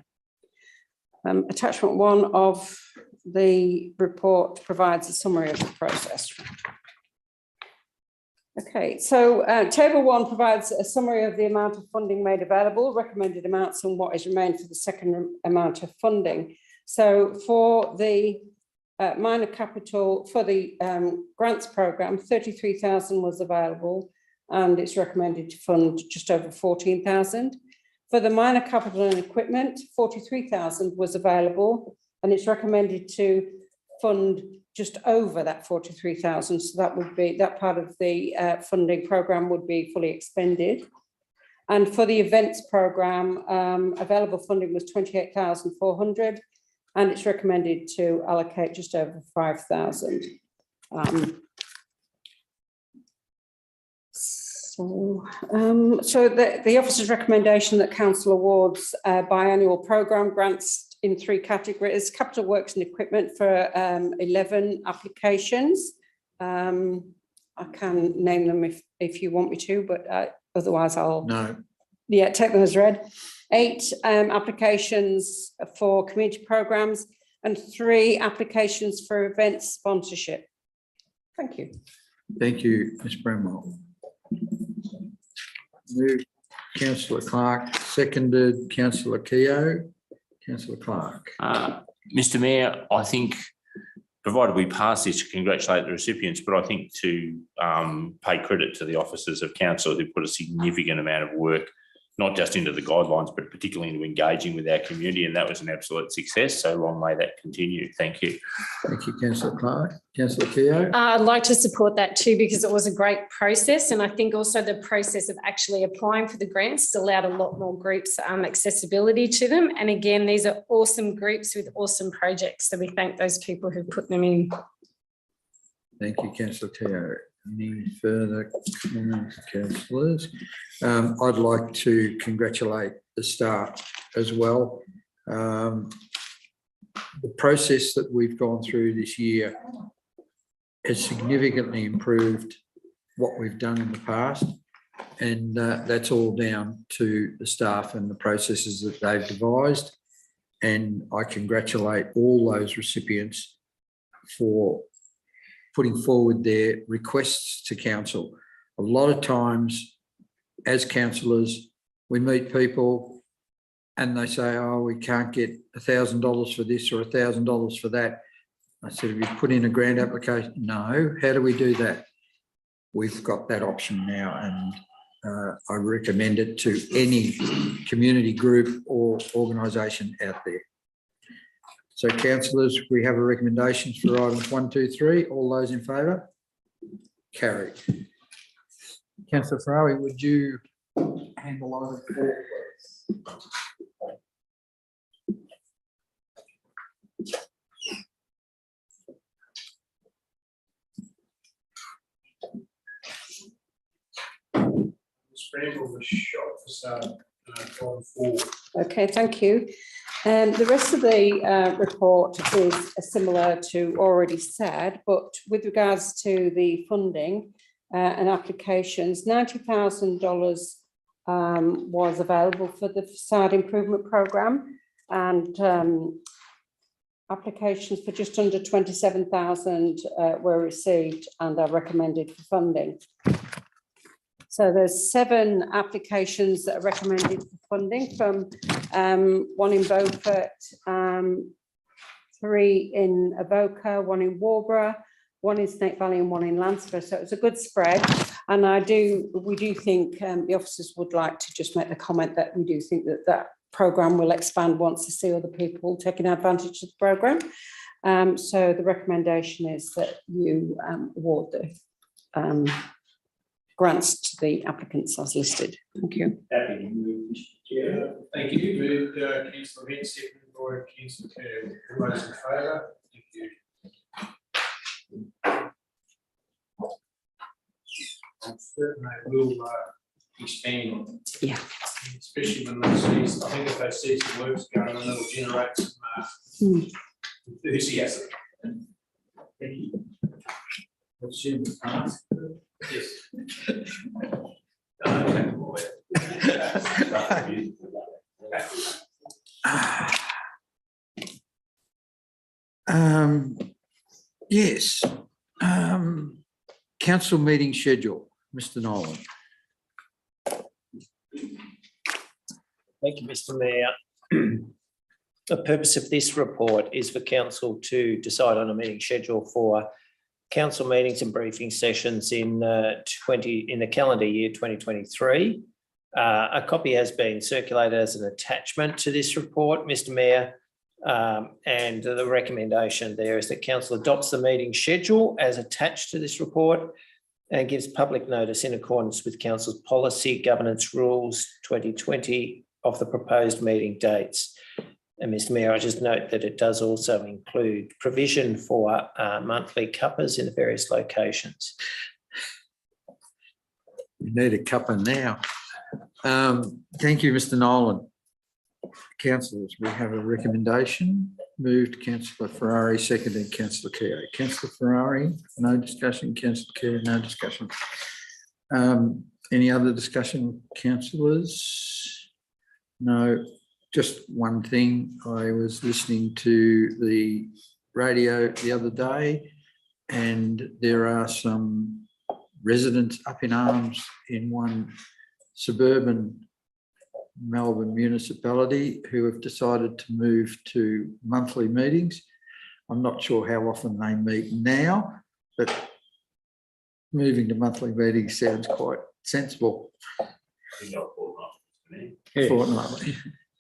Attachment 1 of the report provides a summary of the process. Okay, so table 1 provides a summary of the amount of funding made available, recommended amounts, and what is remained for the second amount of funding. So for the minor capital, for the grants programme, 33,000 was available, and it's recommended to fund just over 14,000. For the minor capital and equipment, 43,000 was available, and it's recommended to fund just over that 43,000. So that would be, that part of the funding programme would be fully expended. And for the events programme, available funding was 28,400, and it's recommended to allocate just over 5,000. So the officer's recommendation that council awards biannual programme grants in three categories: capital works and equipment for 11 applications. I can name them if you want me to, but otherwise I'll take them as read. 8 applications for community programs and 3 applications for event sponsorship. Thank you. Thank you, Ms Bramwell. Moved Councillor Clark, seconded Councillor Keogh. Councillor Clark. Mr Mayor, I think, provided we pass this, to congratulate the recipients, but I think to pay credit to the officers of council who put a significant amount of work, not just into the guidelines, but particularly into engaging with our community, and that was an absolute success. So long may that continue. Thank you. Thank you, Councillor Clark. Councillor Keogh. I'd like to support that too, because it was a great process. And I think also the process of actually applying for the grants has allowed a lot more groups accessibility to them. And again, these are awesome groups with awesome projects. So we thank those people who put them in. Thank you, Councillor Keogh. Any further comments, councillors? I'd like to congratulate the staff as well. The process that we've gone through this year has significantly improved what we've done in the past, and that's all down to the staff and the processes that they've devised. And I congratulate all those recipients for putting forward their requests to council. A lot of times as councillors, we meet people and they say, oh, we can't get $1,000 for this or $1,000 for that. I said, have you put in a grant application? No. How do we do that? We've got that option now, and I recommend it to any community group or organisation out there. So, councillors, we have a recommendation for items 1, 2, 3. All those in favour? Carried. Councillor Ferrari, would you handle item 4, please? Okay, thank you. The rest of the report is similar to already said, but with regards to the funding and applications, $90,000 was available for the facade improvement programme, and applications for just under 27,000 were received and are recommended for funding. So there's 7 applications that are recommended for funding, from 1 in Beaufort, 3 in Avoca, 1 in Warburg, 1 in Snake Valley and 1 in Lansford. So it's a good spread. And we do think the officers would like to just make the comment that we do think that that programme will expand once they see other people taking advantage of the programme. So the recommendation is that you award the grants to the applicants as listed. Thank you. Happy to move, Mr. Chair. Thank you. Moved Councillor Vince, seconded by Councillor Kerr. All those in favour? Thank you. I'm certain they will expand. Yeah. Especially when they see, I think if they see some works going on, it'll generate some enthusiasm. Thank you. Assume the pass. Yes. Yes. Council meeting schedule, Mr. Nolan. Thank you, Mr. Mayor. The purpose of this report is for council to decide on a meeting schedule for council meetings and briefing sessions in the calendar year 2023. A copy has been circulated as an attachment to this report, Mr. Mayor, and the recommendation there is that council adopts the meeting schedule as attached to this report and gives public notice in accordance with council's policy governance rules 2020 of the proposed meeting dates. And Mr. Mayor, I just note that it does also include provision for monthly cuppers in the various locations. We need a cuppa now. Thank you, Mr. Nolan. Councillors, we have a recommendation. Moved Councillor Ferrari, seconded Councillor Keogh. Councillor Ferrari, no discussion. Councillor Keogh, no discussion. Any other discussion, councillors? No. Just one thing. I was listening to the radio the other day, and there are some residents up in arms in one suburban Melbourne municipality who have decided to move to monthly meetings. I'm not sure how often they meet now, but moving to monthly meetings sounds quite sensible. Fortnightly.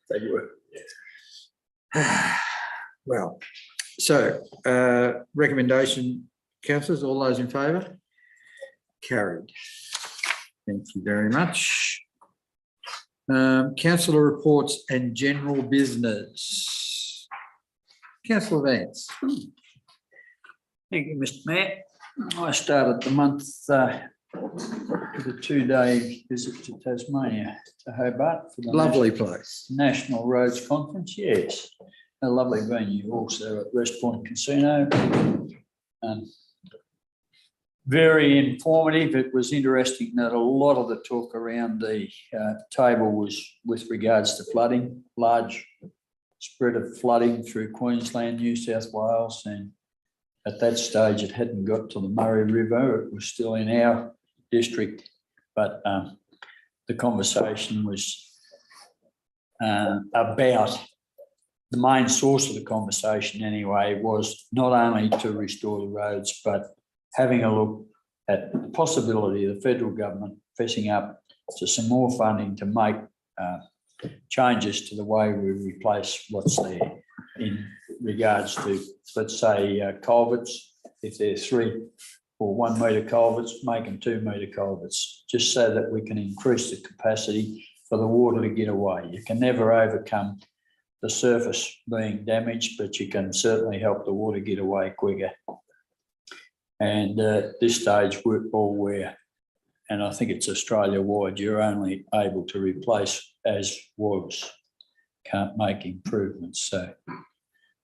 They were. Well, so recommendation, councillors, all those in favour? Carried. Thank you very much. Councillor reports and general business. Councillor Vance. Thank you, Mr. Mayor. I started the month with a 2-day visit to Tasmania, to Hobart, for the Lovely place. National Roads Conference. Yes, a lovely venue also at West Point Casino. Very informative. It was interesting that a lot of the talk around the table was with regards to flooding, large spread of flooding through Queensland, New South Wales, and at that stage it hadn't got to the Murray River. It was still in our district, but the conversation was about, the main source of the conversation anyway was not only to restore the roads, but having a look at the possibility of the federal government fessing up to some more funding to make changes to the way we replace what's there in regards to, let's say, culverts. If they're 3 or 1 metre culverts, make them 2 metre culverts, just so that we can increase the capacity for the water to get away. You can never overcome the surface being damaged, but you can certainly help the water get away quicker. And at this stage, we're all aware, and I think it's Australia-wide, you're only able to replace as was, can't make improvements. So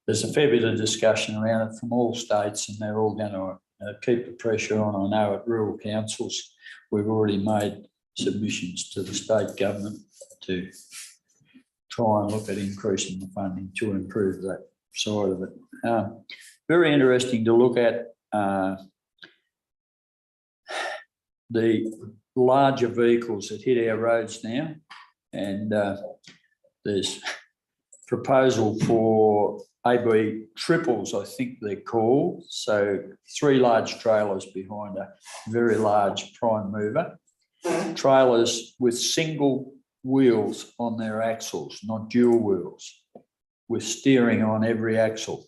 there's a fair bit of discussion around it from all states, and they're all going to keep the pressure on. I know at rural councils, we've already made submissions to the state government to try and look at increasing the funding to improve that side of it. Very interesting to look at the larger vehicles that hit our roads now, and there's proposal for AB triples, I think they're called. So 3 large trailers behind a very large prime mover. Trailers with single wheels on their axles, not dual wheels, with steering on every axle,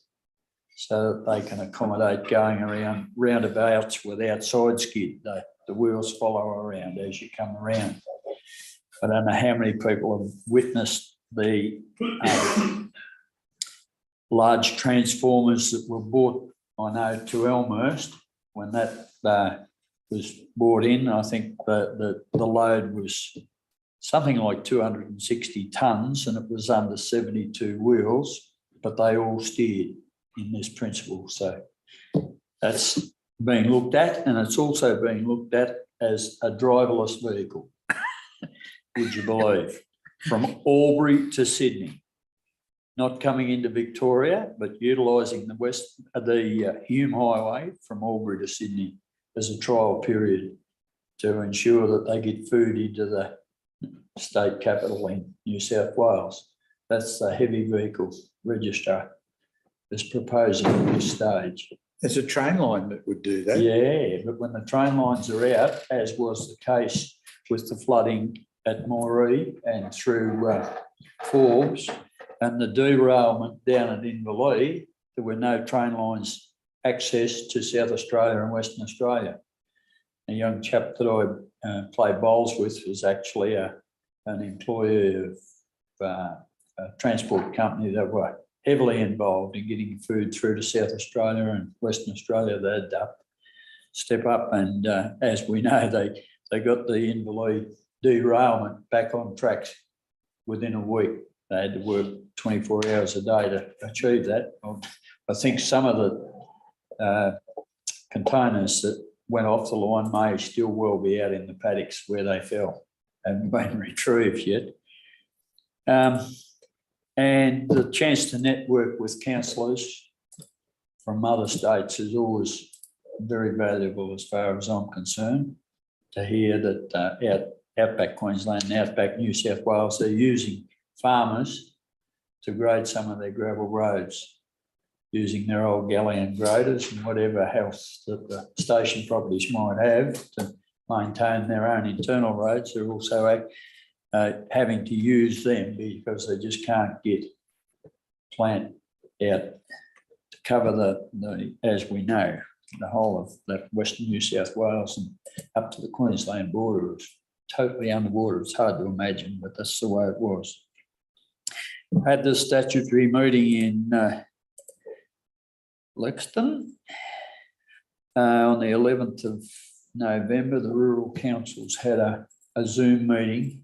so that they can accommodate going around roundabouts without side skid. The wheels follow around as you come around. I don't know how many people have witnessed the large transformers that were bought, I know, to Elmhurst. When that was brought in, I think the load was something like 260 tonnes, and it was under 72 wheels, but they all steered in this principle. So that's being looked at, and it's also being looked at as a driverless vehicle, would you believe, from Albury to Sydney, not coming into Victoria, but utilising the Hume Highway from Albury to Sydney as a trial period to ensure that they get food into the state capital in New South Wales. That's the heavy vehicle registrar is proposing at this stage. There's a train line that would do that. Yeah, but when the train lines are out, as was the case with the flooding at Moree and through Forbes and the derailment down at Inverleigh, there were no train lines access to South Australia and Western Australia. A young chap that I play bowls with was actually an employee of a transport company that were heavily involved in getting food through to South Australia and Western Australia. They had to step up, and as we know, they got the Inverleigh derailment back on track within a week. they had to work 24 hours a day to achieve that. I think some of the containers that went off the line may still well be out in the paddocks where they fell, haven't been retrieved yet. And the chance to network with councillors from other states is always very valuable as far as I'm concerned. To hear that outback Queensland and outback New South Wales, they're using farmers to grade some of their gravel roads, using their old galleon graders and whatever else that the station properties might have to maintain their own internal roads. They're also having to use them because they just can't get plant out to cover the as we know, the whole of that Western New South Wales and up to the Queensland border is totally underwater. It's hard to imagine, but that's the way it was. I had the statutory meeting in Lexington on the 11th of November. The rural councils had a Zoom meeting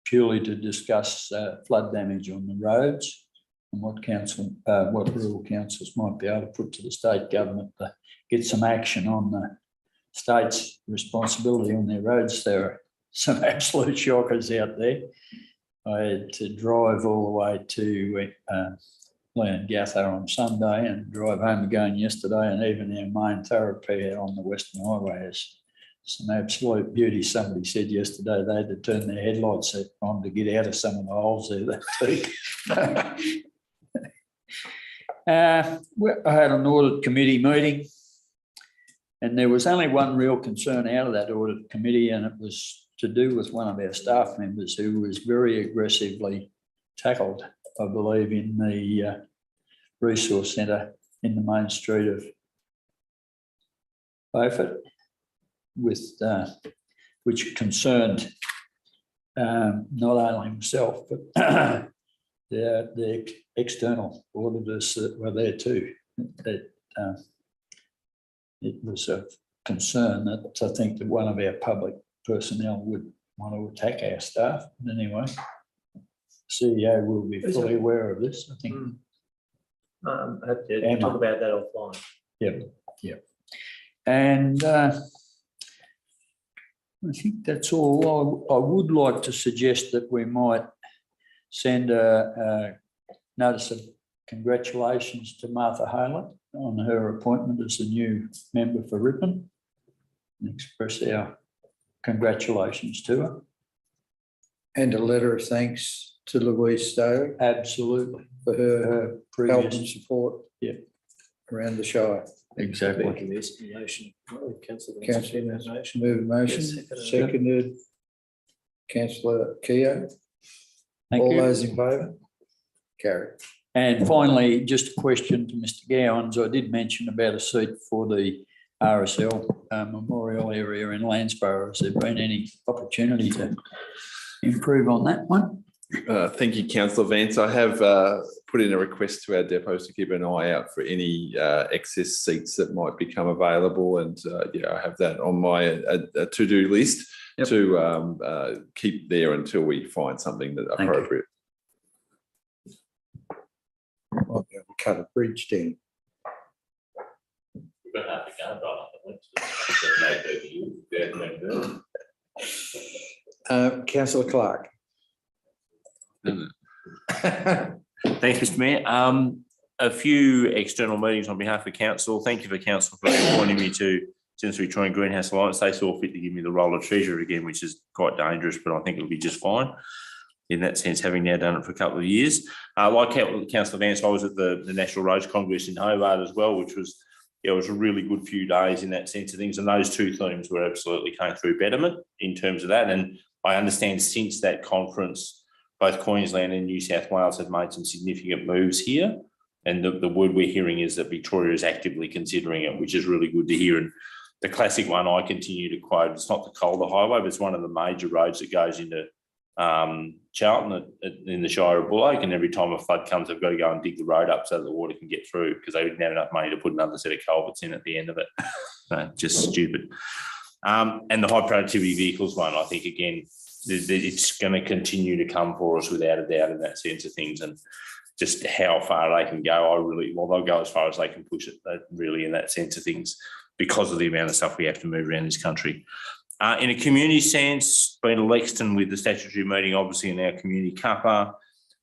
purely to discuss flood damage on the roads and what rural councils might be able to put to the state government to get some action on the state's responsibility on their roads. There are some absolute shockers out there. I had to drive all the way to Leongatha on Sunday and drive home again yesterday, and even our main thoroughfare on the Western Highway is some absolute beauty. Somebody said yesterday they had to turn their headlights on to get out of some of the holes there. I had an audit committee meeting, and there was only one real concern out of that audit committee, and it was to do with one of our staff members who was very aggressively tackled, I believe, in the resource centre in the main street of Beaufort, with which concerned not only himself but the external auditors that were there too. That it was a concern that I think that one of our public personnel would want to attack our staff. But anyway, CEO will be fully aware of this, I think. I have to talk about that offline. Yep. And I think that's all. I would like to suggest that we might send a notice of congratulations to Martha Haylett on her appointment as the new member for Ripon and express our congratulations to her. And a letter of thanks to Louise Stowe. Absolutely. For her previous help and support. Yeah. Around the Shire. Exactly. Councillor move a motion. Yes, seconded. Councillor Keogh. Thank All you. those in favour? Carried. And finally, just a question to Mr. Gowans. I did mention about a seat for the RSL Memorial area in Landsborough. Has there been any opportunity to improve on that one? Thank you, Councillor Vance. I have put in a request to our depots to keep an eye out for any excess seats that might become available, and I have that on my to-do list. Yep. To keep there until we find something that appropriate. Might be able to cut a bridge down. Councillor Clark. Thanks, Mr. Mayor. A few external meetings on behalf of council. Thank you for council for appointing me to Centenary Victorian Greenhouse Alliance. They saw fit to give me the role of treasurer again, which is quite dangerous, but I think it'll be just fine in that sense, having now done it for a couple of years. Like Councillor Vance, I was at the National Roads Congress in Hobart as well, which was, it was a really good few days in that sense of things. And those two themes were absolutely came through betterment in terms of that. And I understand since that conference, both Queensland and New South Wales have made some significant moves here. And the word we're hearing is that Victoria is actively considering it, which is really good to hear. And the classic one I continue to quote, it's not the Calder Highway, but it's one of the major roads that goes into Charlton in the Shire of Bullock, and every time a flood comes, they've got to go and dig the road up so that the water can get through because they didn't have enough money to put another set of culverts in at the end of it. Just stupid. And the high productivity vehicles one, I think, again, it's going to continue to come for us without a doubt in that sense of things. And just how far they can go, they'll go as far as they can push it, really, in that sense of things, because of the amount of stuff we have to move around this country. In a community sense, been to Lexington with the statutory meeting, obviously, in our community cuppa,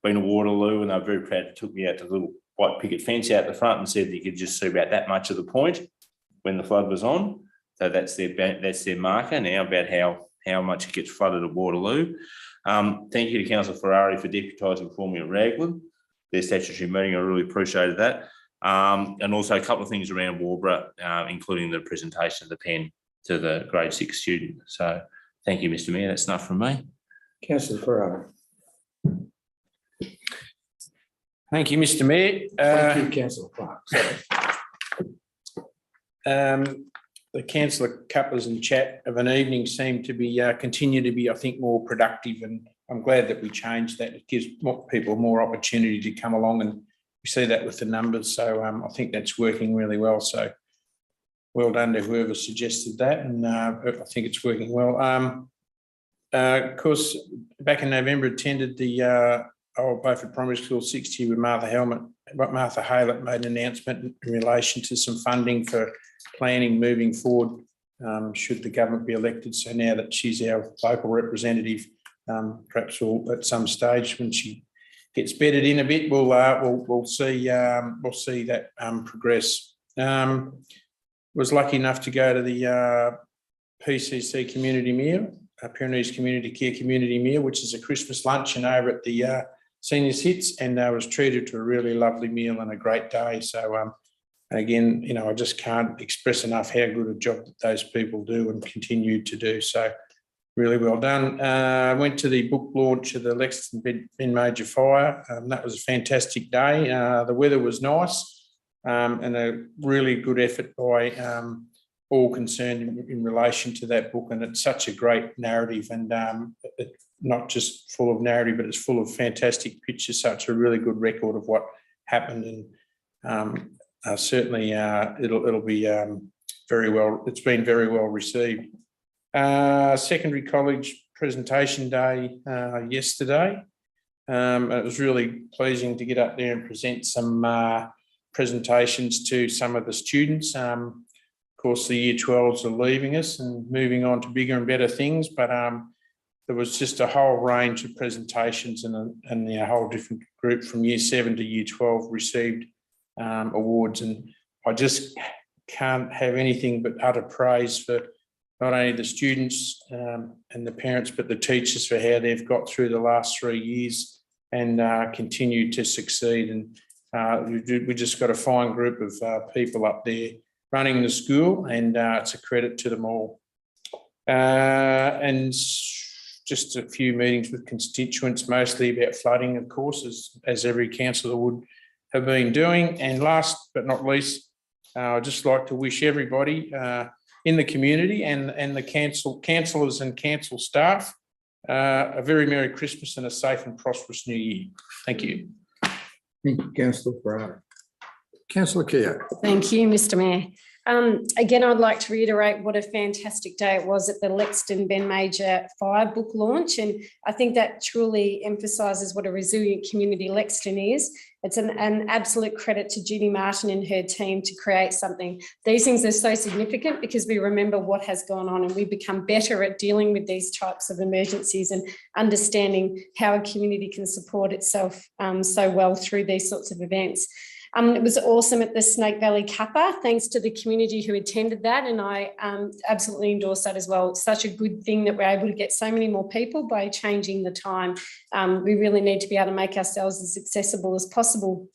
been to Waterloo, and they're very proud to took me out to the little white picket fence out the front and said that you could just see about that much of the point when the flood was on. So that's their marker now about how much it gets flooded at Waterloo. Thank you to Councillor Ferrari for deputising for me at Raglan. Their statutory meeting, I really appreciated that. And also a couple of things around Waubra, including the presentation of the pen to the grade 6 student. So thank you, Mr. Mayor. That's enough from me. Councillor Ferrari. Thank you, Mr. Mayor. Thank you, Councillor Clark. The councillor couples and chat of an evening seem to be continue to be, I think, more productive, and I'm glad that we changed that. It gives more people more opportunity to come along, and we see that with the numbers. So I think that's working really well. So well done to whoever suggested that, and I think it's working well. Of course, back in November, attended the Old Beaufort Primary School 60 with Martha Haylett made an announcement in relation to some funding for planning moving forward, should the government be elected. So now that she's our local representative, perhaps we'll, at some stage when she gets bedded in a bit, we'll see that progress. Was lucky enough to go to the PCC community meal, Pyrenees Community Care community meal, which is a Christmas luncheon over at the Seniors Hits, and I was treated to a really lovely meal and a great day. So again, you know, I just can't express enough how good a job that those people do and continue to do. So really well done. I went to the book launch of the Lexington Ben Major Fire. That was a fantastic day. The weather was nice, and a really good effort by all concerned in relation to that book. And it's such a great narrative, and not just full of narrative, but it's full of fantastic pictures. So it's a really good record of what happened, and certainly it'll be very well. It's been very well received. Secondary college presentation day yesterday. It was really pleasing to get up there and present some presentations to some of the students. Of course, the year 12s are leaving us and moving on to bigger and better things, but there was just a whole range of presentations, and a whole different group from year 7 to year 12 received awards, and I just can't have anything but utter praise for not only the students and the parents, but the teachers for how they've got through the last 3 years and continue to succeed. And we just got a fine group of people up there running the school, and it's a credit to them all. And just a few meetings with constituents, mostly about flooding, of course, as every councillor would have been doing. And last but not least, I'd just like to wish everybody in the community and the councillors and council staff a very Merry Christmas and a safe and prosperous New Year. Thank you. Thank you, Councillor Ferrari. Councillor Keogh. Thank you, Mr. Mayor. Again, I'd like to reiterate what a fantastic day it was at the Lexington Ben Major Fire book launch, and I think that truly emphasises what a resilient community Lexington is. It's an absolute credit to Judy Martin and her team to create something. These things are so significant because we remember what has gone on, and we become better at dealing with these types of emergencies and understanding how a community can support itself so well through these sorts of events. It was awesome at the Snake Valley Cuppa, thanks to the community who attended that, and I absolutely endorse that as well. It's such a good thing that we're able to get so many more people by changing the time. We really need to be able to make ourselves as accessible as possible.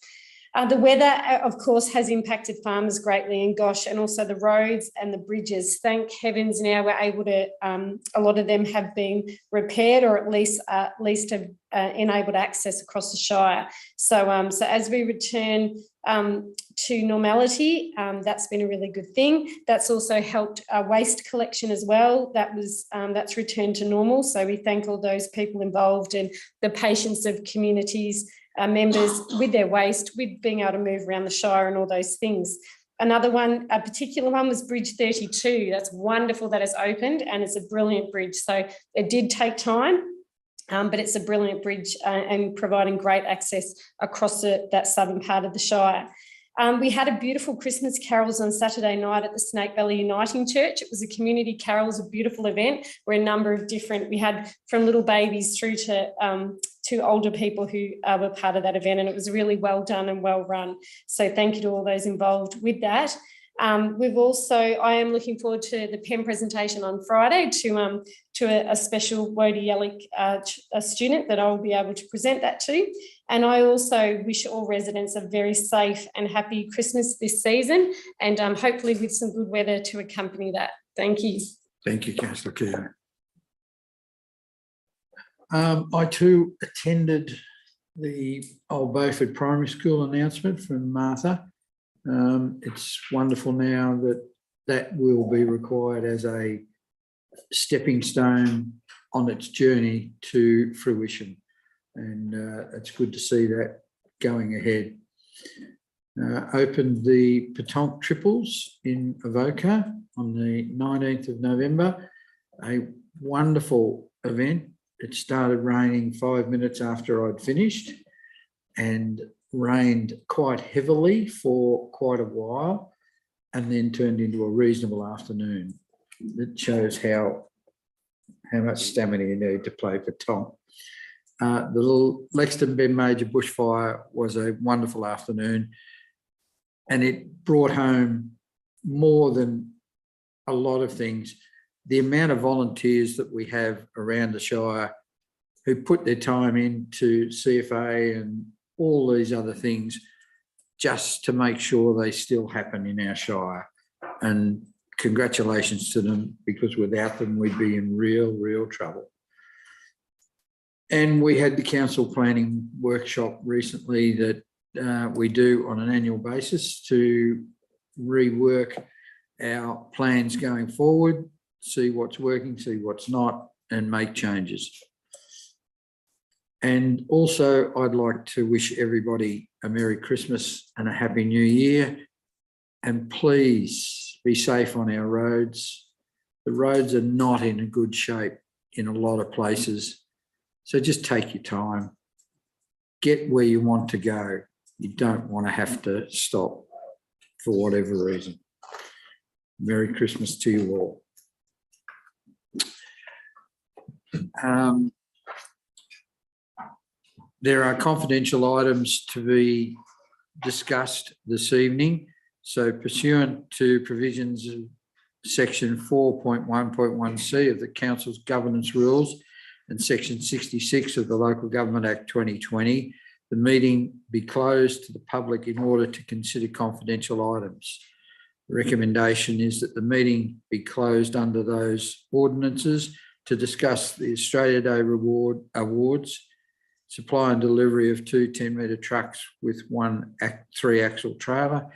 The weather, of course, has impacted farmers greatly, and gosh, and also the roads and the bridges. Thank heavens now we're able to, a lot of them have been repaired, or at least have enabled access across the Shire. So as we return to normality, that's been a really good thing. That's also helped waste collection as well. That's returned to normal. So we thank all those people involved and the patience of communities members with their waste, with being able to move around the Shire and all those things. Another one, a particular one was Bridge 32. That's wonderful that it's opened, and it's a brilliant bridge. So it did take time, but it's a brilliant bridge and providing great access across that southern part of the Shire. We had a beautiful Christmas carols on Saturday night at the Snake Valley Uniting Church. It was a community carols, a beautiful event where a number of different, we had from little babies through to older people who were part of that event, and it was really well done and well run. So thank you to all those involved with that. I am looking forward to the pen presentation on Friday to a special Wodie Yellick a student that I will be able to present that to. And I also wish all residents a very safe and happy Christmas this season, and hopefully with some good weather to accompany that. Thank you. Thank you, Councillor Keogh. I too attended the Old Beaufort Primary School announcement from Martha. It's wonderful now that will be required as a stepping stone on its journey to fruition. And it's good to see that going ahead. Opened the Petanque Triples in Avoca on the 19th of November. A wonderful event. It started raining 5 minutes after I'd finished and rained quite heavily for quite a while and then turned into a reasonable afternoon. It shows how much stamina you need to play petanque. The little Lexington Ben Major bushfire was a wonderful afternoon, and it brought home more than a lot of things. The amount of volunteers that we have around the Shire who put their time into CFA and all these other things just to make sure they still happen in our Shire. And congratulations to them, because without them, we'd be in real trouble. And we had the council planning workshop recently that we do on an annual basis to rework our plans going forward, see what's working, see what's not, and make changes. And also, I'd like to wish everybody a Merry Christmas and a Happy New Year. And please be safe on our roads. The roads are not in a good shape in a lot of places. So just take your time. Get where you want to go. You don't want to have to stop for whatever reason. Merry Christmas to you all. There are confidential items to be discussed this evening. So pursuant to provisions of section 4.1.1c of the Council's governance rules and section 66 of the Local Government Act 2020, the meeting be closed to the public in order to consider confidential items. The recommendation is that the meeting be closed under those ordinances to discuss the Australia Day awards, supply and delivery of 2 10-metre trucks with 1 3-axle trailer,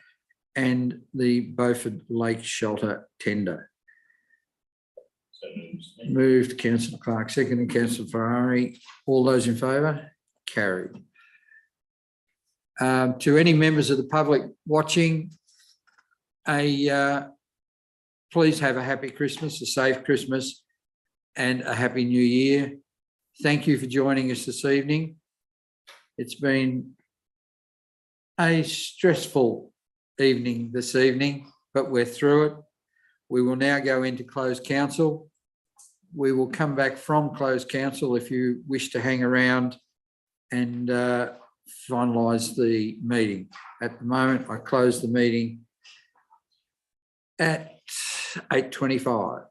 and the Beaufort Lake Shelter tender. Moved, Councillor Clark, seconded, Councillor Ferrari. All those in favour? Carried. To any members of the public watching, please have a happy Christmas, a safe Christmas, and a happy New Year. Thank you for joining us this evening. It's been a stressful evening this evening, but we're through it. We will now go into closed council. We will come back from closed council if you wish to hang around and finalise the meeting. At the moment, I close the meeting at 8:25.